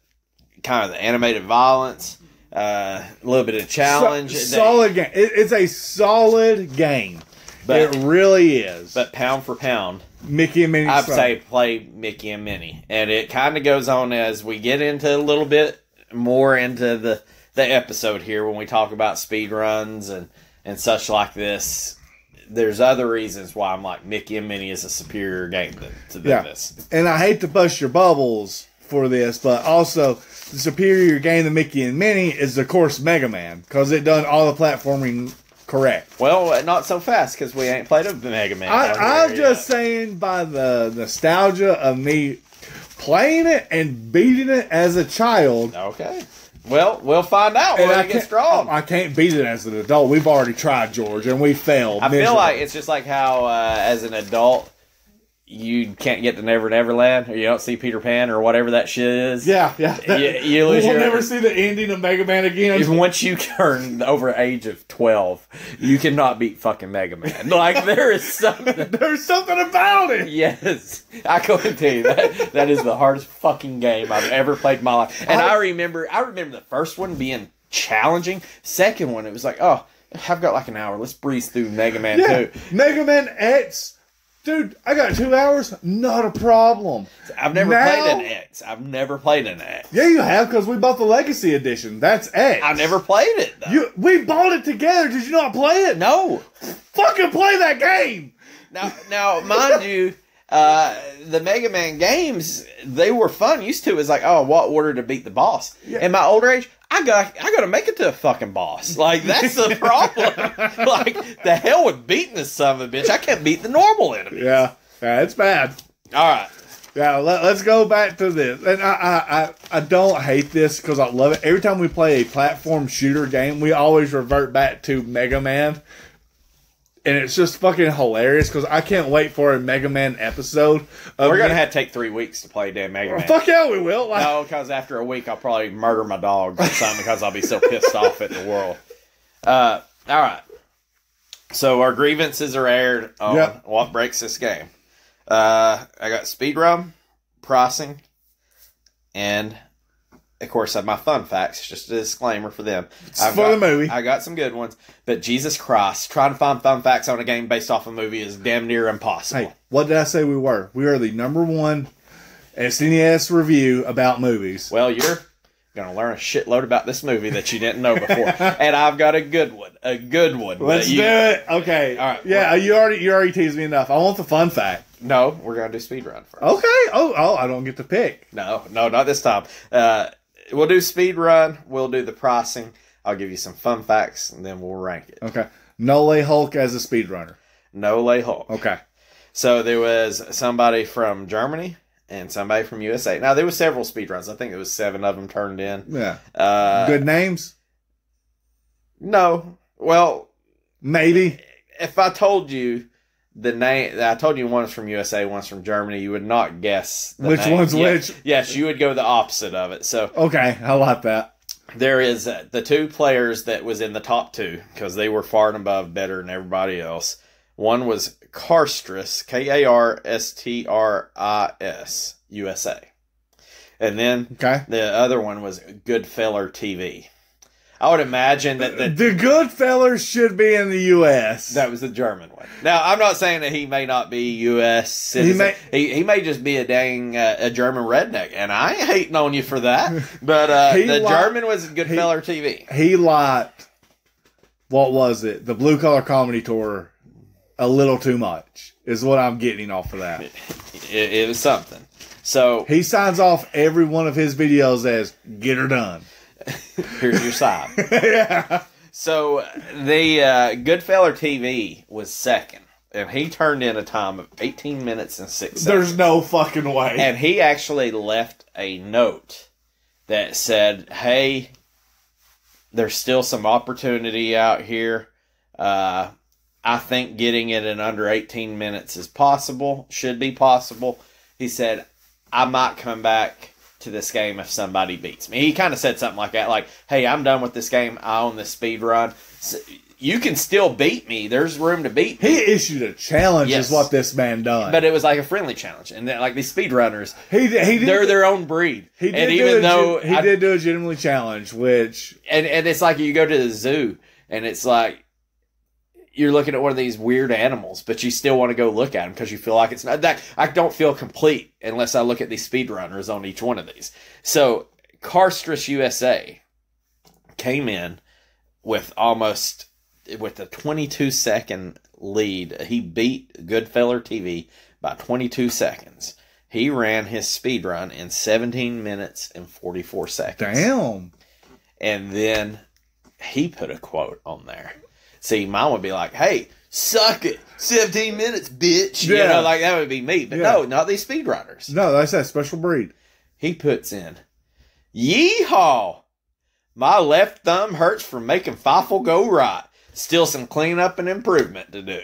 kind of the animated violence, a little bit of challenge. Solid game. It's a solid game. But, it really is. But pound for pound, Mickey and Minnie. I'd say play Mickey and Minnie. And it kind of goes on as we get into a little bit more into the episode here when we talk about speed runs and such like this. There's other reasons why I'm like Mickey and Minnie is a superior game to this. And I hate to bust your bubbles for this, but also the superior game to Mickey and Minnie is, of course, Mega Man, because it done all the platforming correct. Well, not so fast, because we ain't played a Mega Man. I'm just saying by the nostalgia of me playing it and beating it as a child. Okay. Well, we'll find out when it gets strong. I can't beat it as an adult. We've already tried, George, and we failed. I feel like it's just like how, as an adult, you can't get to Never Neverland, or you don't see Peter Pan, or whatever that shit is. Yeah. You lose we'll never see the ending of Mega Man again. Even once you turn over the age of 12, you cannot beat fucking Mega Man. Like, there is something. There's something about it. Yes. I can tell you that is the hardest fucking game I've ever played in my life. And I remember the first one being challenging. Second one, it was like, oh, I've got like an hour. Let's breeze through Mega Man 2. Mega Man X. Dude, I got 2 hours. Not a problem. I've never played an X. I've never played an X. Yeah, you have, because we bought the Legacy Edition. That's X. I never played it, though. We bought it together. Did you not play it? No. Fucking play that game. Now, mind you, the Mega Man games, they were fun. Used to, it was like, oh, what order to beat the boss. Yeah. In my older age, I got to make it to a fucking boss. Like, that's the problem. Like, the hell with beating this son of a bitch. I can't beat the normal enemies. Yeah, it's bad. All right. Yeah, let's go back to this. And I don't hate this because I love it. Every time we play a platform shooter game, we always revert back to Mega Man. And it's just fucking hilarious because I can't wait for a Mega Man episode. We're going to have to take 3 weeks to play damn Mega Man. Fuck yeah, we will. No, because after a week, I'll probably murder my dog or something because I'll be so pissed off at the world. All right. So our grievances are aired on what breaks this game. I got speedrun, pricing, and... of course, my fun facts, just a disclaimer for them. The movie. I got some good ones, but Jesus Christ, trying to find fun facts on a game based off a movie is damn near impossible. Hey, what did I say we were? We are the #1 SNES review about movies. Well, you're going to learn a shitload about this movie that you didn't know before. And I've got a good one. Let's do it. Okay. All right. Yeah, you already teased me enough. I want the fun fact. No, we're going to do speedrun first. Okay. Oh, I don't get to pick. No, not this time. We'll do speedrun. We'll do the pricing. I'll give you some fun facts, and then we'll rank it. Okay. No Lay Hulk as a speedrunner. No Lay Hulk. Okay. So there was somebody from Germany and somebody from USA. Now, there were several speedruns. I think there was 7 of them turned in. Yeah. Good names? No. Well, maybe. If I told you the name, I told you one's from USA, one's from Germany, you would not guess the which name. One's which. Yes, you would go the opposite of it. So okay, I like that. There is the 2 players that was in the top 2 because they were far and above better than everybody else. One was Karstris, Karstris, USA. And then the other one was Goodfeller TV. I would imagine that the Goodfellas should be in the U.S. That was the German one. Now, I'm not saying that he may not be U.S. citizen. He may just be a dang a German redneck, and I ain't hating on you for that. But German was Goodfeller TV. He liked, what was it? The Blue Collar Comedy Tour a little too much is what I'm getting off of that. It was something. So he signs off every one of his videos as "Get her done." Here's your side. Yeah. So the Goodfeller TV was second, and he turned in a time of 18 minutes and 6 seconds. There's no fucking way. And he actually left a note that said, "Hey, there's still some opportunity out here. I think getting it in under 18 minutes is possible, should be possible." He said, "I might come back to this game if somebody beats me. He kind of said something like that, like, hey, I'm done with this game. I own this speed run. So you can still beat me. There's room to beat me. He issued a challenge, is what this man done. But it was like a friendly challenge. And then, like these speedrunners, they're their own breed. He did do a genuinely challenge, which... And it's like you go to the zoo, and it's like, you're looking at one of these weird animals, but you still want to go look at them because you feel like it's not that. I don't feel complete unless I look at these speedrunners on each one of these. So, Carstress USA came in with a 22-second lead. He beat Goodfeller TV by 22 seconds. He ran his speed run in 17 minutes and 44 seconds. Damn. And then he put a quote on there. See, mine would be like, hey, suck it. 17 minutes, bitch. Yeah. You know, like that would be me. But no, not these speedrunners. No, that's that special breed. He puts in, yeehaw. My left thumb hurts from making Feivel go right. Still some cleanup and improvement to do.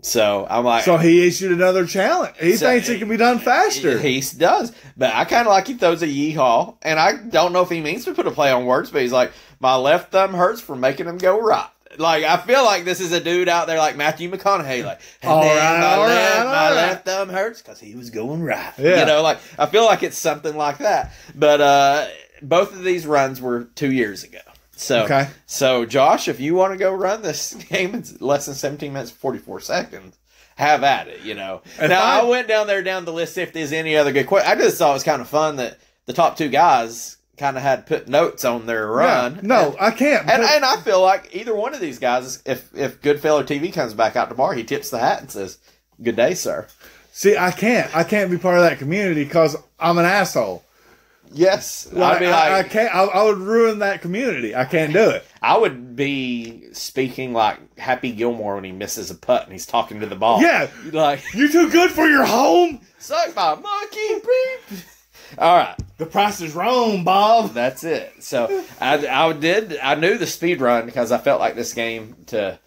So, I'm like... So, he issued another challenge. He thinks it can be done faster. He does. But I kind of like he throws a yeehaw. And I don't know if he means to put a play on words, but he's like, my left thumb hurts from making him go right. Like, I feel like this is a dude out there like Matthew McConaughey. Like, my left thumb hurts because he was going right. Yeah. You know, like, I feel like it's something like that. But both of these runs were 2 years ago. So, Josh, if you want to go run this game in less than 17 minutes and 44 seconds, have at it, you know. I went down the list if there's any other good questions. I just thought it was kind of fun that the top two guys kind of had put notes on their run. Yeah, no, I can't. And I feel like either one of these guys, if Goodfeller TV comes back out tomorrow, he tips the hat and says, good day, sir. See, I can't be part of that community because I'm an asshole. Yes. Like, I'd be like, I can't. I would ruin that community. I can't do it. I would be speaking like Happy Gilmore when he misses a putt and he's talking to the ball. Yeah. Like, you too good for your home? Suck my monkey, beep. All right. The price is wrong, Bob. That's it. So, I knew the speed run because I felt like this game to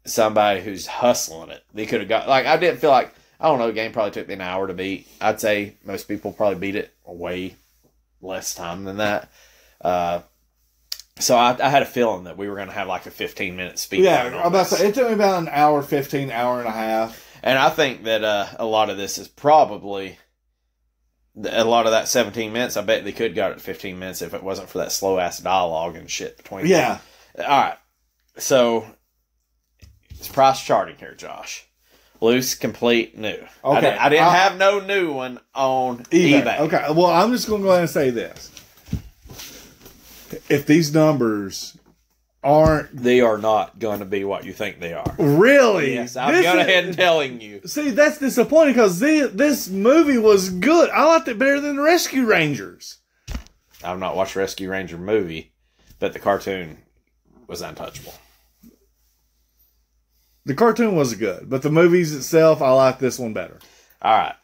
somebody who's hustling it. They could have got, like, I didn't feel like, I don't know, the game probably took me an hour to beat. I'd say most people probably beat it way less time than that. So I had a feeling that we were going to have like a 15-minute speed run. Yeah, I'm about to say, it took me about an hour, 15, hour and a half. And I think that a lot of this is probably, a lot of that 17 minutes, I bet they could got it 15 minutes if it wasn't for that slow-ass dialogue and shit between them. Yeah. All right. So, it's price charting here, Josh. Loose, complete, new. Okay. I didn't have no new one on eBay. Okay. Well, I'm just going to go ahead and say this. If these numbers aren't... They are not going to be what you think they are. Really? Yes, I'm going ahead and telling you. See, that's disappointing because this movie was good. I liked it better than Rescue Rangers. I've not watched Rescue Ranger movie, but the cartoon was untouchable. The cartoon was good, but the movies itself, I like this one better. All right.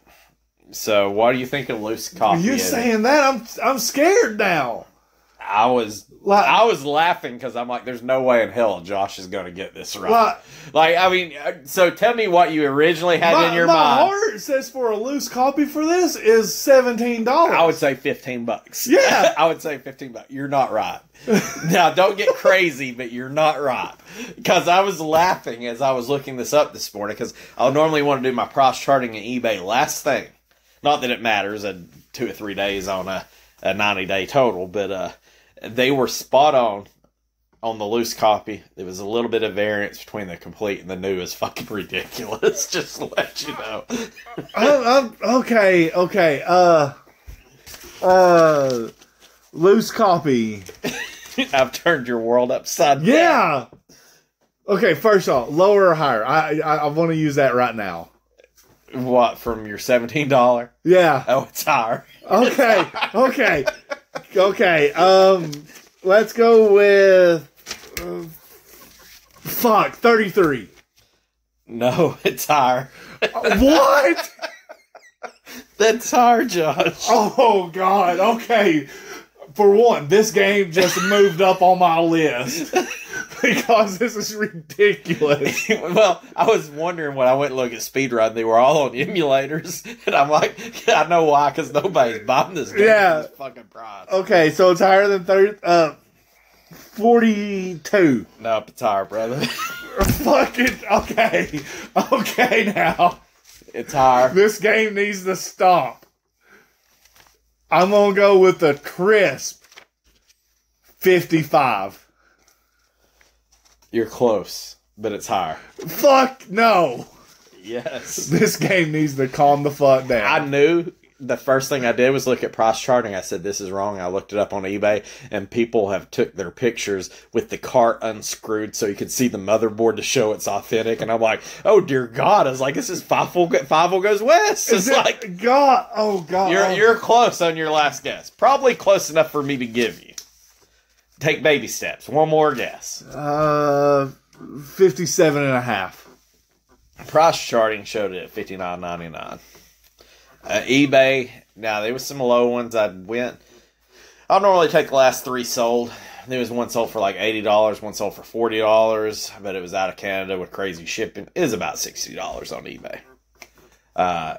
So, what do you think of Loose Coffee? You're saying that? I'm scared now. I was laughing because I'm like, there's no way in hell Josh is going to get this right. Like, I mean, so tell me what you originally had in your mind. My heart says for a loose copy for this is $17. I would say $15. Yeah. I would say $15. You're not right. Now, don't get crazy, but you're not right. Because I was laughing as I was looking this up this morning because I'll normally want to do my price charting on eBay last thing. Not that it matters, 2 or 3 days on a 90-day total, but they were spot on the loose copy. There was a little bit of variance between the complete and the new is fucking ridiculous, just to let you know. Okay. Loose copy. I've turned your world upside down. Yeah. Okay, first off, lower or higher? I want to use that right now. What, from your $17? Yeah. Oh, it's higher. Okay. Let's go with 33. No, it's higher. What? That's higher, Josh. Oh God. Okay. for one, this game just moved up on my list because this is ridiculous. Well, I was wondering when I went to look at speedrun, they were all on emulators, and I'm like, I know why, because nobody's buying this game. Yeah. For this fucking price. Okay, so it's higher than 42. No, it's higher, brother. Fucking okay. Okay, now It's higher. this game needs to stop. I'm gonna go with the crisp 55. You're close, but it's higher. Fuck no. Yes. This game needs to calm the fuck down. I knew the first thing I did was look at price charting. I said, this is wrong. I looked it up on eBay, and people have took their pictures with the cart unscrewed so you could see the motherboard to show it's authentic. And I'm like, oh, dear God. I was like, this is Feivel Goes West. It's like, God. Oh, God. you're close on your last guess. Probably close enough for me to give you. Take baby steps. One more guess. 57 and a half. Price charting showed it at $59.99. eBay, now there was some low ones. I'll normally take the last 3 sold. There was one sold for like $80, one sold for $40, but it was out of Canada with crazy shipping. It was about $60 on eBay.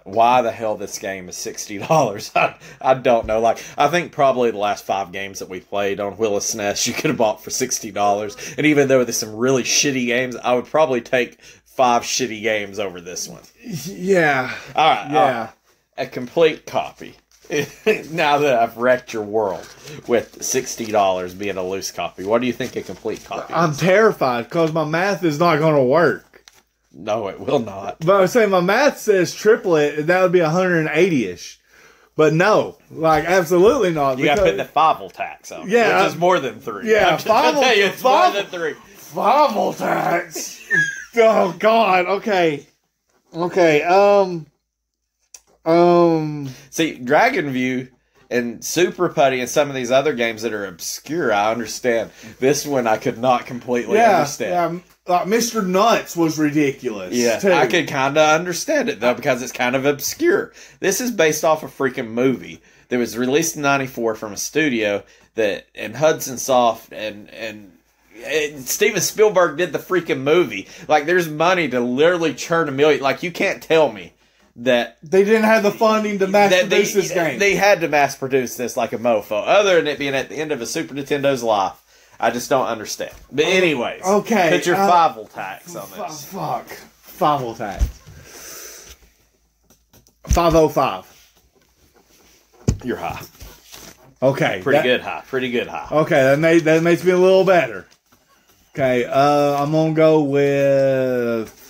Why the hell this game is $60? I don't know. Like, I think probably the last 5 games that we played on Willis Nest, you could have bought for $60. And even though there's some really shitty games, I would probably take 5 shitty games over this one. Yeah. All right. Yeah. A complete copy. Now that I've wrecked your world with $60 being a loose copy, what do you think a complete copy is? I'm terrified because my math is not going to work. No, it will not. But I was saying my math says triplet, and that would be 180-ish. But no, like absolutely not. You got to put the Feivel tax on, yeah, which is more than 3. Yeah, it's more than 3. Feivel tax. Oh God. Okay. See, Dragon View and Super Putty and some of these other games that are obscure, I understand. This one I could not completely understand. Like Mr. Nuts was ridiculous. Yeah, too. I could kind of understand it, though, because it's kind of obscure. This is based off a freaking movie that was released in '94 from a studio and Hudson Soft and Steven Spielberg did the freaking movie. Like, there's money to literally churn $1 million. Like, you can't tell me that they didn't have the funding to mass produce this game. They had to mass produce this like a mofo. Other than it being at the end of a Super Nintendo's life, I just don't understand. But anyways, okay, put your Feivel tax on this. Fuck. Feivel tax. 505. You're high. Okay. Pretty good high. Okay, that makes me a little better. Okay, I'm going to go with...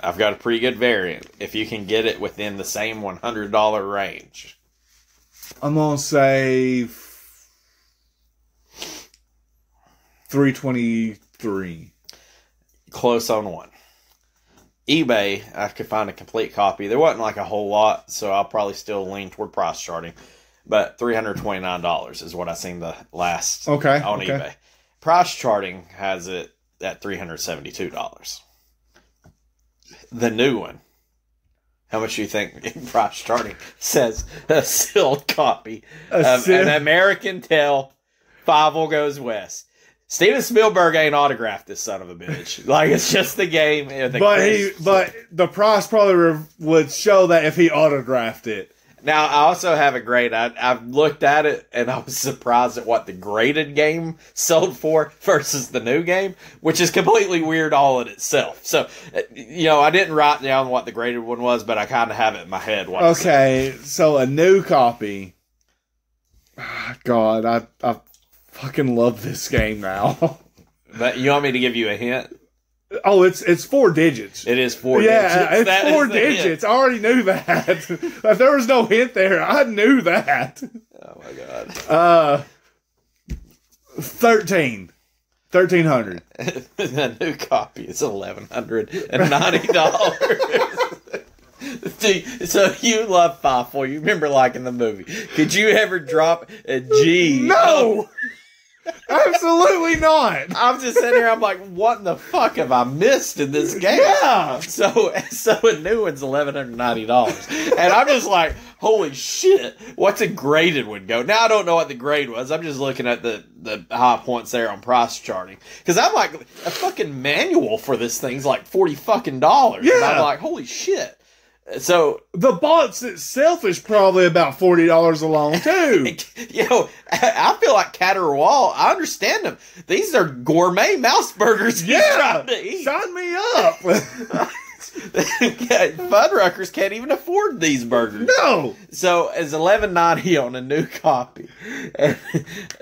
I've got a pretty good variant. If you can get it within the same $100 range. I'm going to say... 323. Close on one. eBay, I could find a complete copy. There wasn't like a whole lot, so I'll probably still lean toward price charting. But $329 is what I seen the last on eBay. Price charting has it at $372. The new one. How much do you think in price charting says a sealed copy of an American Tale Feivel Goes West? Steven Spielberg ain't autographed this son of a bitch. Like, it's just the game. But the price probably would show that if he autographed it. Now, I also have a grade. I've looked at it, and I was surprised at what the graded game sold for versus the new game, which is completely weird all in itself. So, I didn't write down what the graded one was, but I kind of have it in my head. Okay, so a new copy. God, I fucking love this game now. But you want me to give you a hint? Oh, it's 4 digits. It is 4 digits. Yeah, it's 4 digits. I already knew that. If there was no hint there, I knew that. Oh my God. 1300. The new copy is $1,190. So you love Feivel. You remember liking the movie. Could you ever drop a G? No! Absolutely not. I'm just sitting here, I'm like, what in the fuck have I missed in this game? Yeah. So a new one's $1,190. And I'm just like, holy shit, what's a graded one go? Now I don't know what the grade was. I'm just looking at the high points there on price charting. Because I'm like, a fucking manual for this thing's like $40 fucking. Yeah. And I'm like, holy shit. So the box itself is probably about $40 alone too. I feel like Waul. I understand them. These are gourmet mouse burgers. Yeah, sign me up. Fuddruckers can't even afford these burgers. No. So it's $11.90 on a new copy, and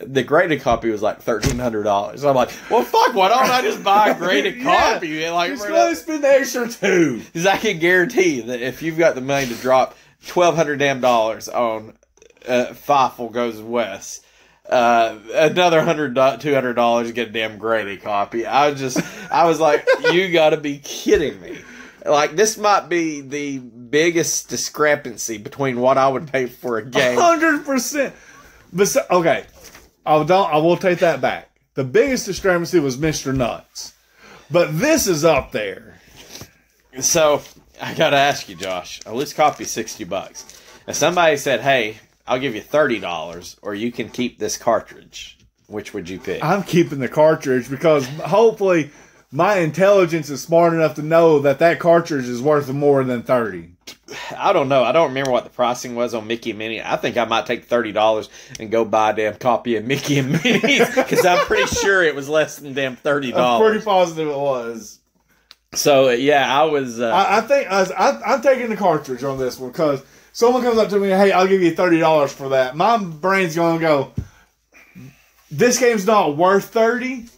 the graded copy was like $1,300. So I'm like, well, fuck, why don't I just buy a graded copy? And like, just go and spend the extra $2. Because I can guarantee that if you've got the money to drop $1,200 on Feivel Goes West, another $200 to get a damn graded copy. I was like, you got to be kidding me. Like, this might be the biggest discrepancy between what I would pay for a game. 100%. But okay, I will take that back. The biggest discrepancy was Mr. Nuts, but this is up there. So I gotta ask you, Josh. A loose copy is $60. If somebody said, "Hey, I'll give you $30, or you can keep this cartridge," which would you pick? I'm keeping the cartridge because hopefully my intelligence is smart enough to know that cartridge is worth more than $30. I don't know. I don't remember what the pricing was on Mickey and Minnie. I think I might take $30 and go buy a damn copy of Mickey and Minnie because I'm pretty sure it was less than damn $30. I'm pretty positive it was. So yeah, I was. I think I'm taking the cartridge on this one because someone comes up to me, "Hey, I'll give you $30 for that." My brain's going to go, "This game's not worth $30."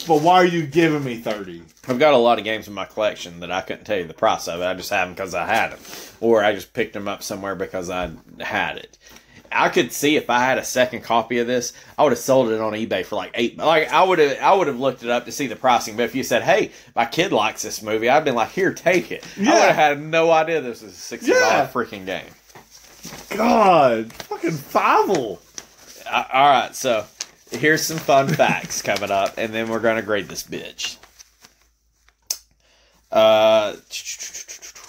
But why are you giving me $30? I've got a lot of games in my collection that I couldn't tell you the price of it. I just have them because I had them. Or I just picked them up somewhere because I had it. I could see if I had a second copy of this, I would have sold it on eBay for like $8. Like I would have looked it up to see the pricing. But if you said, "Hey, my kid likes this movie," I'd been like, "Here, take it." Yeah. I would have had no idea this was a $60 freaking game. God, fucking Feivel. All right, so here's some fun facts coming up, and then we're going to grade this bitch.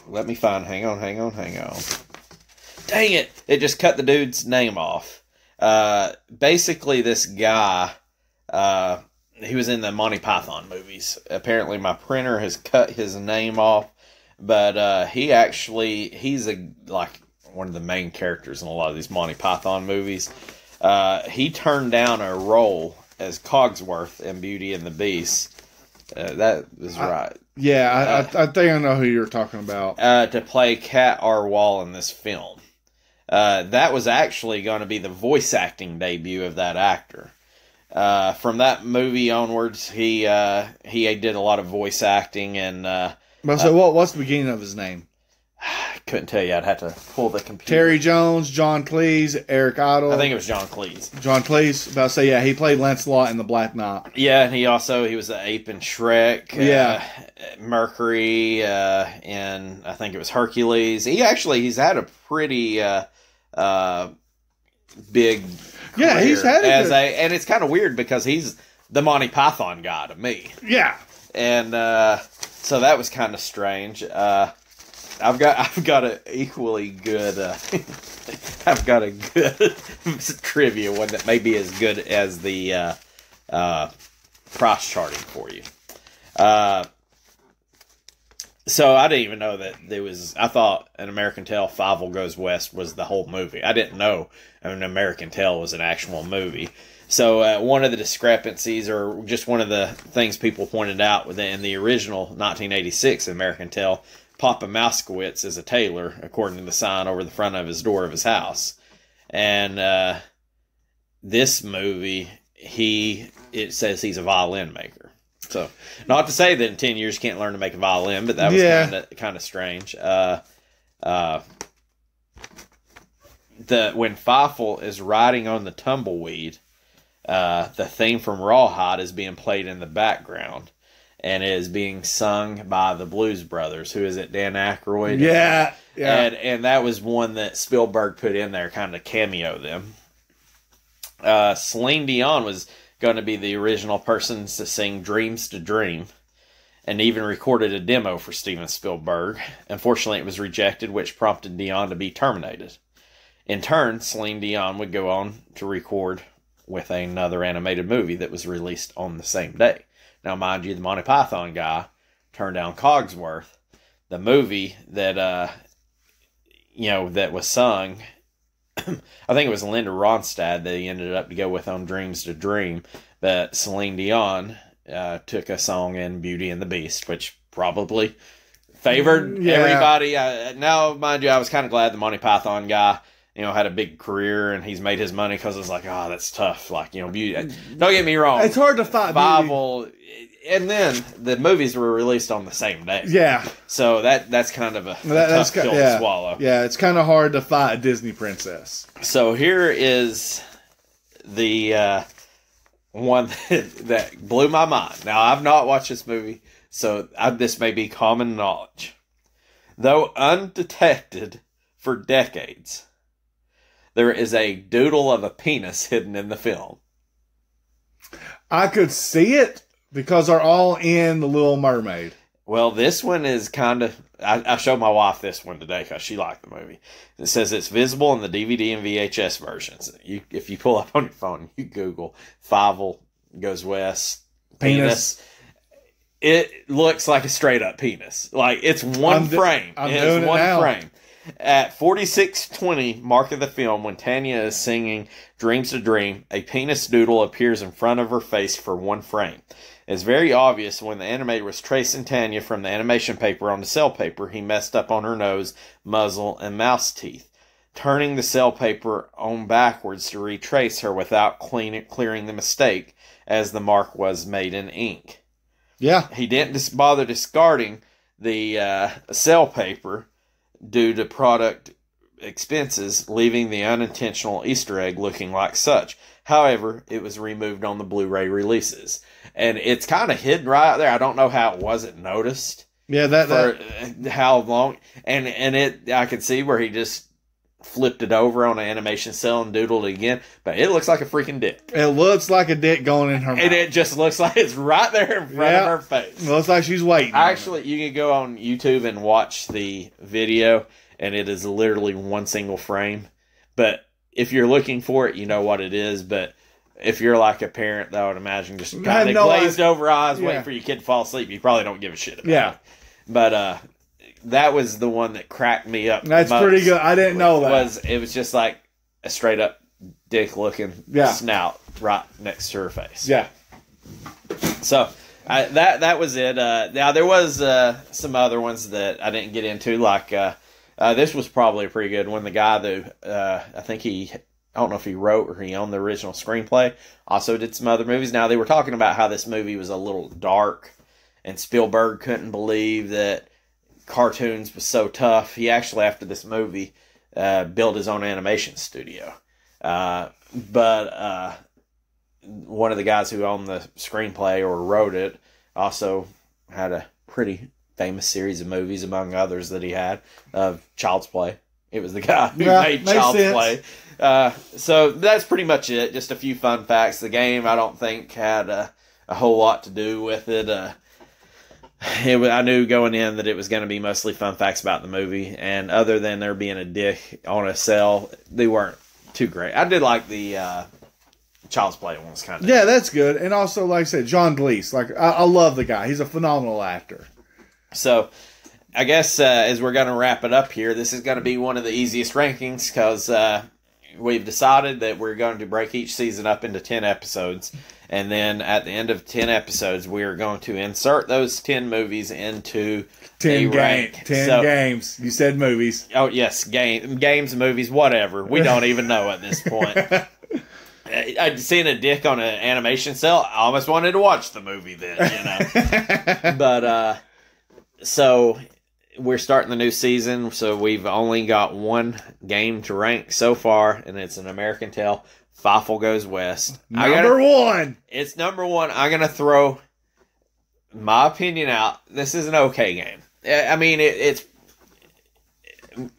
Let me find. Hang on. Dang it! It just cut the dude's name off. Basically, this guy, he was in the Monty Python movies. Apparently, my printer has cut his name off, but he's like one of the main characters in a lot of these Monty Python movies. He turned down a role as Cogsworth in Beauty and the Beast. That is right. Yeah, I think I know who you're talking about. To play Cat R. Waul in this film. That was actually going to be the voice acting debut of that actor. From that movie onwards, he did a lot of voice acting. And what's the beginning of his name? I couldn't tell you. I'd have to pull the computer. Terry Jones, John Cleese, Eric Idle. I think it was John Cleese. John Cleese. About to say, yeah, he played Lancelot in The Black Knight. Yeah, and he was the ape in Shrek. Mercury, and I think it was Hercules. He's had a pretty big career. Yeah, he's had it. And it's kind of weird because he's the Monty Python guy to me. Yeah. And so that was kind of strange. I've got an equally good. I've got a good trivia one that may be as good as the price charting for you. So I didn't even know that there was. I thought An American Tale, Feivel Goes West was the whole movie. I didn't know An American Tale was an actual movie. So one of the discrepancies, or just one of the things people pointed out in the original 1986 American Tale, Papa Mousekewitz is a tailor, according to the sign over the front of his door of his house. And this movie, it says he's a violin maker. So, not to say that in 10 years you can't learn to make a violin, but that was kind of strange. When Feivel is riding on the tumbleweed, the theme from Rawhide is being played in the background. And it is being sung by the Blues Brothers. Who is it? Dan Aykroyd? Yeah. And that was one that Spielberg put in there, kind of cameo them. Celine Dion was going to be the original person to sing Dreams to Dream, and even recorded a demo for Steven Spielberg. Unfortunately, it was rejected, which prompted Dion to be terminated. In turn, Celine Dion would go on to record with another animated movie that was released on the same day. Now, mind you, the Monty Python guy turned down Cogsworth, the movie that, that was sung. I think it was Linda Ronstadt that he ended up to go with on Dreams to Dream, but Celine Dion took a song in Beauty and the Beast, which probably favored everybody. Now, mind you, I was kind of glad the Monty Python guy, had a big career and he's made his money, because it's like, oh, that's tough. Like, Beauty. Don't get me wrong. It's hard to fight Feivel, and then the movies were released on the same day. Yeah. So that's kind of a tough pill to swallow. Yeah, it's kind of hard to fight a Disney princess. So here is the one that blew my mind. Now, I've not watched this movie, so this may be common knowledge. Though undetected for decades, there is a doodle of a penis hidden in the film. I could see it because they're all in The Little Mermaid. Well, this one is kind of... I showed my wife this one today because she liked the movie. It says it's visible in the DVD and VHS versions. If you pull up on your phone, you Google Feivel Goes West penis. It looks like a straight up penis. Like, it's one frame. It's one frame. At 46:20, mark of the film, when Tanya is singing Dreams to Dream, a penis doodle appears in front of her face for one frame. It's very obvious when the animator was tracing Tanya from the animation paper onto cell paper, he messed up on her nose, muzzle, and mouse teeth, turning the cell paper on backwards to retrace her without clearing the mistake, as the mark was made in ink. Yeah. He didn't bother discarding the cell paper due to product expenses, leaving the unintentional Easter egg looking like such. However, it was removed on the Blu-ray releases. And it's kind of hidden right out there. I don't know how it wasn't noticed. Yeah, for how long. And I could see where he just flipped it over on an animation cell and doodled it again. But it looks like a freaking dick. It looks like a dick going in her mouth. And it just looks like it's right there in front of her face. It looks like she's waiting. Actually, you can go on YouTube and watch the video, and it is literally one single frame. But if you're looking for it, you know what it is. But if you're like a parent, I would imagine just kind of glazed over eyes, waiting for your kid to fall asleep, you probably don't give a shit about it. But that was the one that cracked me up. That's pretty good. I didn't know that. It was just like a straight up dick looking snout right next to her face. Yeah. So that was it. Now there was some other ones that I didn't get into. Like this was probably a pretty good one. The guy that I don't know if he wrote or he owned the original screenplay, also did some other movies. Now they were talking about how this movie was a little dark, and Spielberg couldn't believe that cartoons was so tough. He actually, after this movie, built his own animation studio. But one of the guys who owned the screenplay or wrote it also had a pretty famous series of movies, among others that he had, of Child's Play. It was the guy who made Child's Play. So that's pretty much it. Just a few fun facts. The game, I don't think, had a whole lot to do with it. I knew going in that it was going to be mostly fun facts about the movie, and other than there being a dick on a cell, they weren't too great. I did like the Child's Play ones kind of. Yeah, that's good. And also, like I said, John Cleese. Like I love the guy. He's a phenomenal actor. So, I guess as we're going to wrap it up here, this is going to be one of the easiest rankings because we've decided that we're going to break each season up into 10 episodes. And then at the end of 10 episodes, we are going to insert those 10 movies into 10 games. You said movies. Oh, yes. Games, movies, whatever. We don't even know at this point. I'd seen a dick on an animation cell. I almost wanted to watch the movie then, But, so we're starting the new season. So we've only got one game to rank so far, and it's an American Tale. Feivel Goes West. Number one. It's number one. I'm going to throw my opinion out. This is an okay game. I mean, it's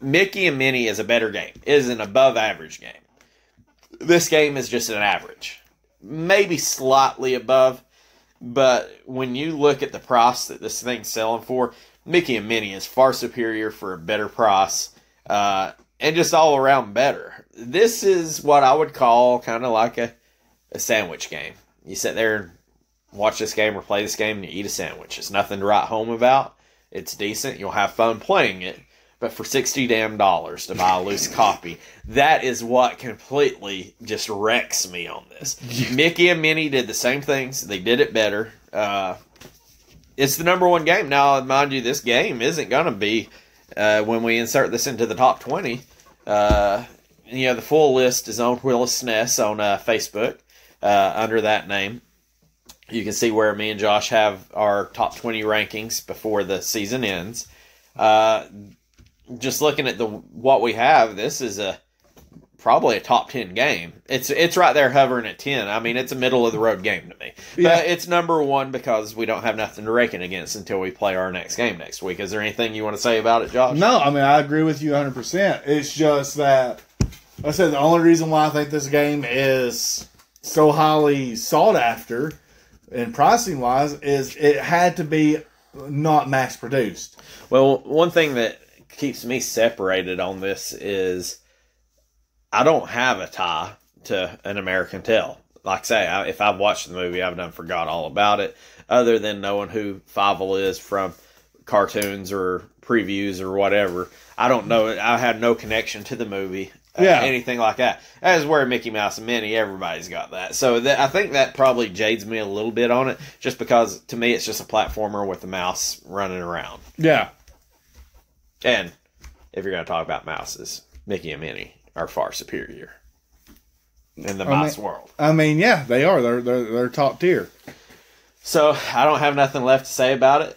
Mickey and Minnie is a better game. It is an above average game. This game is just an average. maybe slightly above. But when you look at the price that this thing's selling for, Mickey and Minnie is far superior for a better price, and just all around better. This is what I would call kind of like a sandwich game. You sit there and watch this game or play this game and you eat a sandwich. It's nothing to write home about. It's decent. You'll have fun playing it. But for $60 damn to buy a loose copy, that is what completely just wrecks me on this. Mickey and Minnie did the same things. They did it better. It's the number one game. Now, mind you, this game isn't going to be, when we insert this into the top 20, the full list is on Willis Ness on Facebook under that name. You can see where me and Josh have our top 20 rankings before the season ends. Just looking at what we have, this is probably a top 10 game. It's right there hovering at 10. I mean, it's a middle of the road game to me. Yeah. But it's number one because we don't have nothing to rake it against until we play our next game next week. Is there anything you want to say about it, Josh? No, I mean, I agree with you 100%. It's just that, like I said, the only reason why I think this game is so highly sought after and pricing wise is it had to be not mass produced. Well, one thing that keeps me separated on this is I don't have a tie to An American Tale. Like I say, if I've watched the movie, I've done forgot all about it, other than knowing who Feivel is from cartoons or previews or whatever. I don't know. I had no connection to the movie. Anything like that. As where Mickey Mouse and Minnie, everybody's got that. So I think that probably jades me a little bit on it, just because to me it's just a platformer with a mouse running around. Yeah. And if you're going to talk about mouses, Mickey and Minnie are far superior in the mouse world. I mean, yeah, they are. They're top tier. So I don't have nothing left to say about it.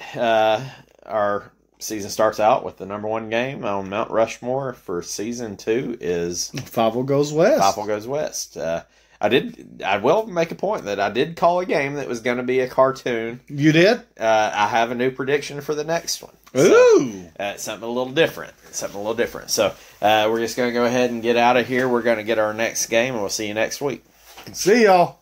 Our season starts out with the number one game on Mount Rushmore for season 2 is Feivel Goes West. Feivel Goes West. I will make a point that I did call a game that was going to be a cartoon. You did? I have a new prediction for the next one. Ooh! So, something a little different. So we're just going to go ahead and get out of here. We're going to get our next game, and we'll see you next week. See y'all.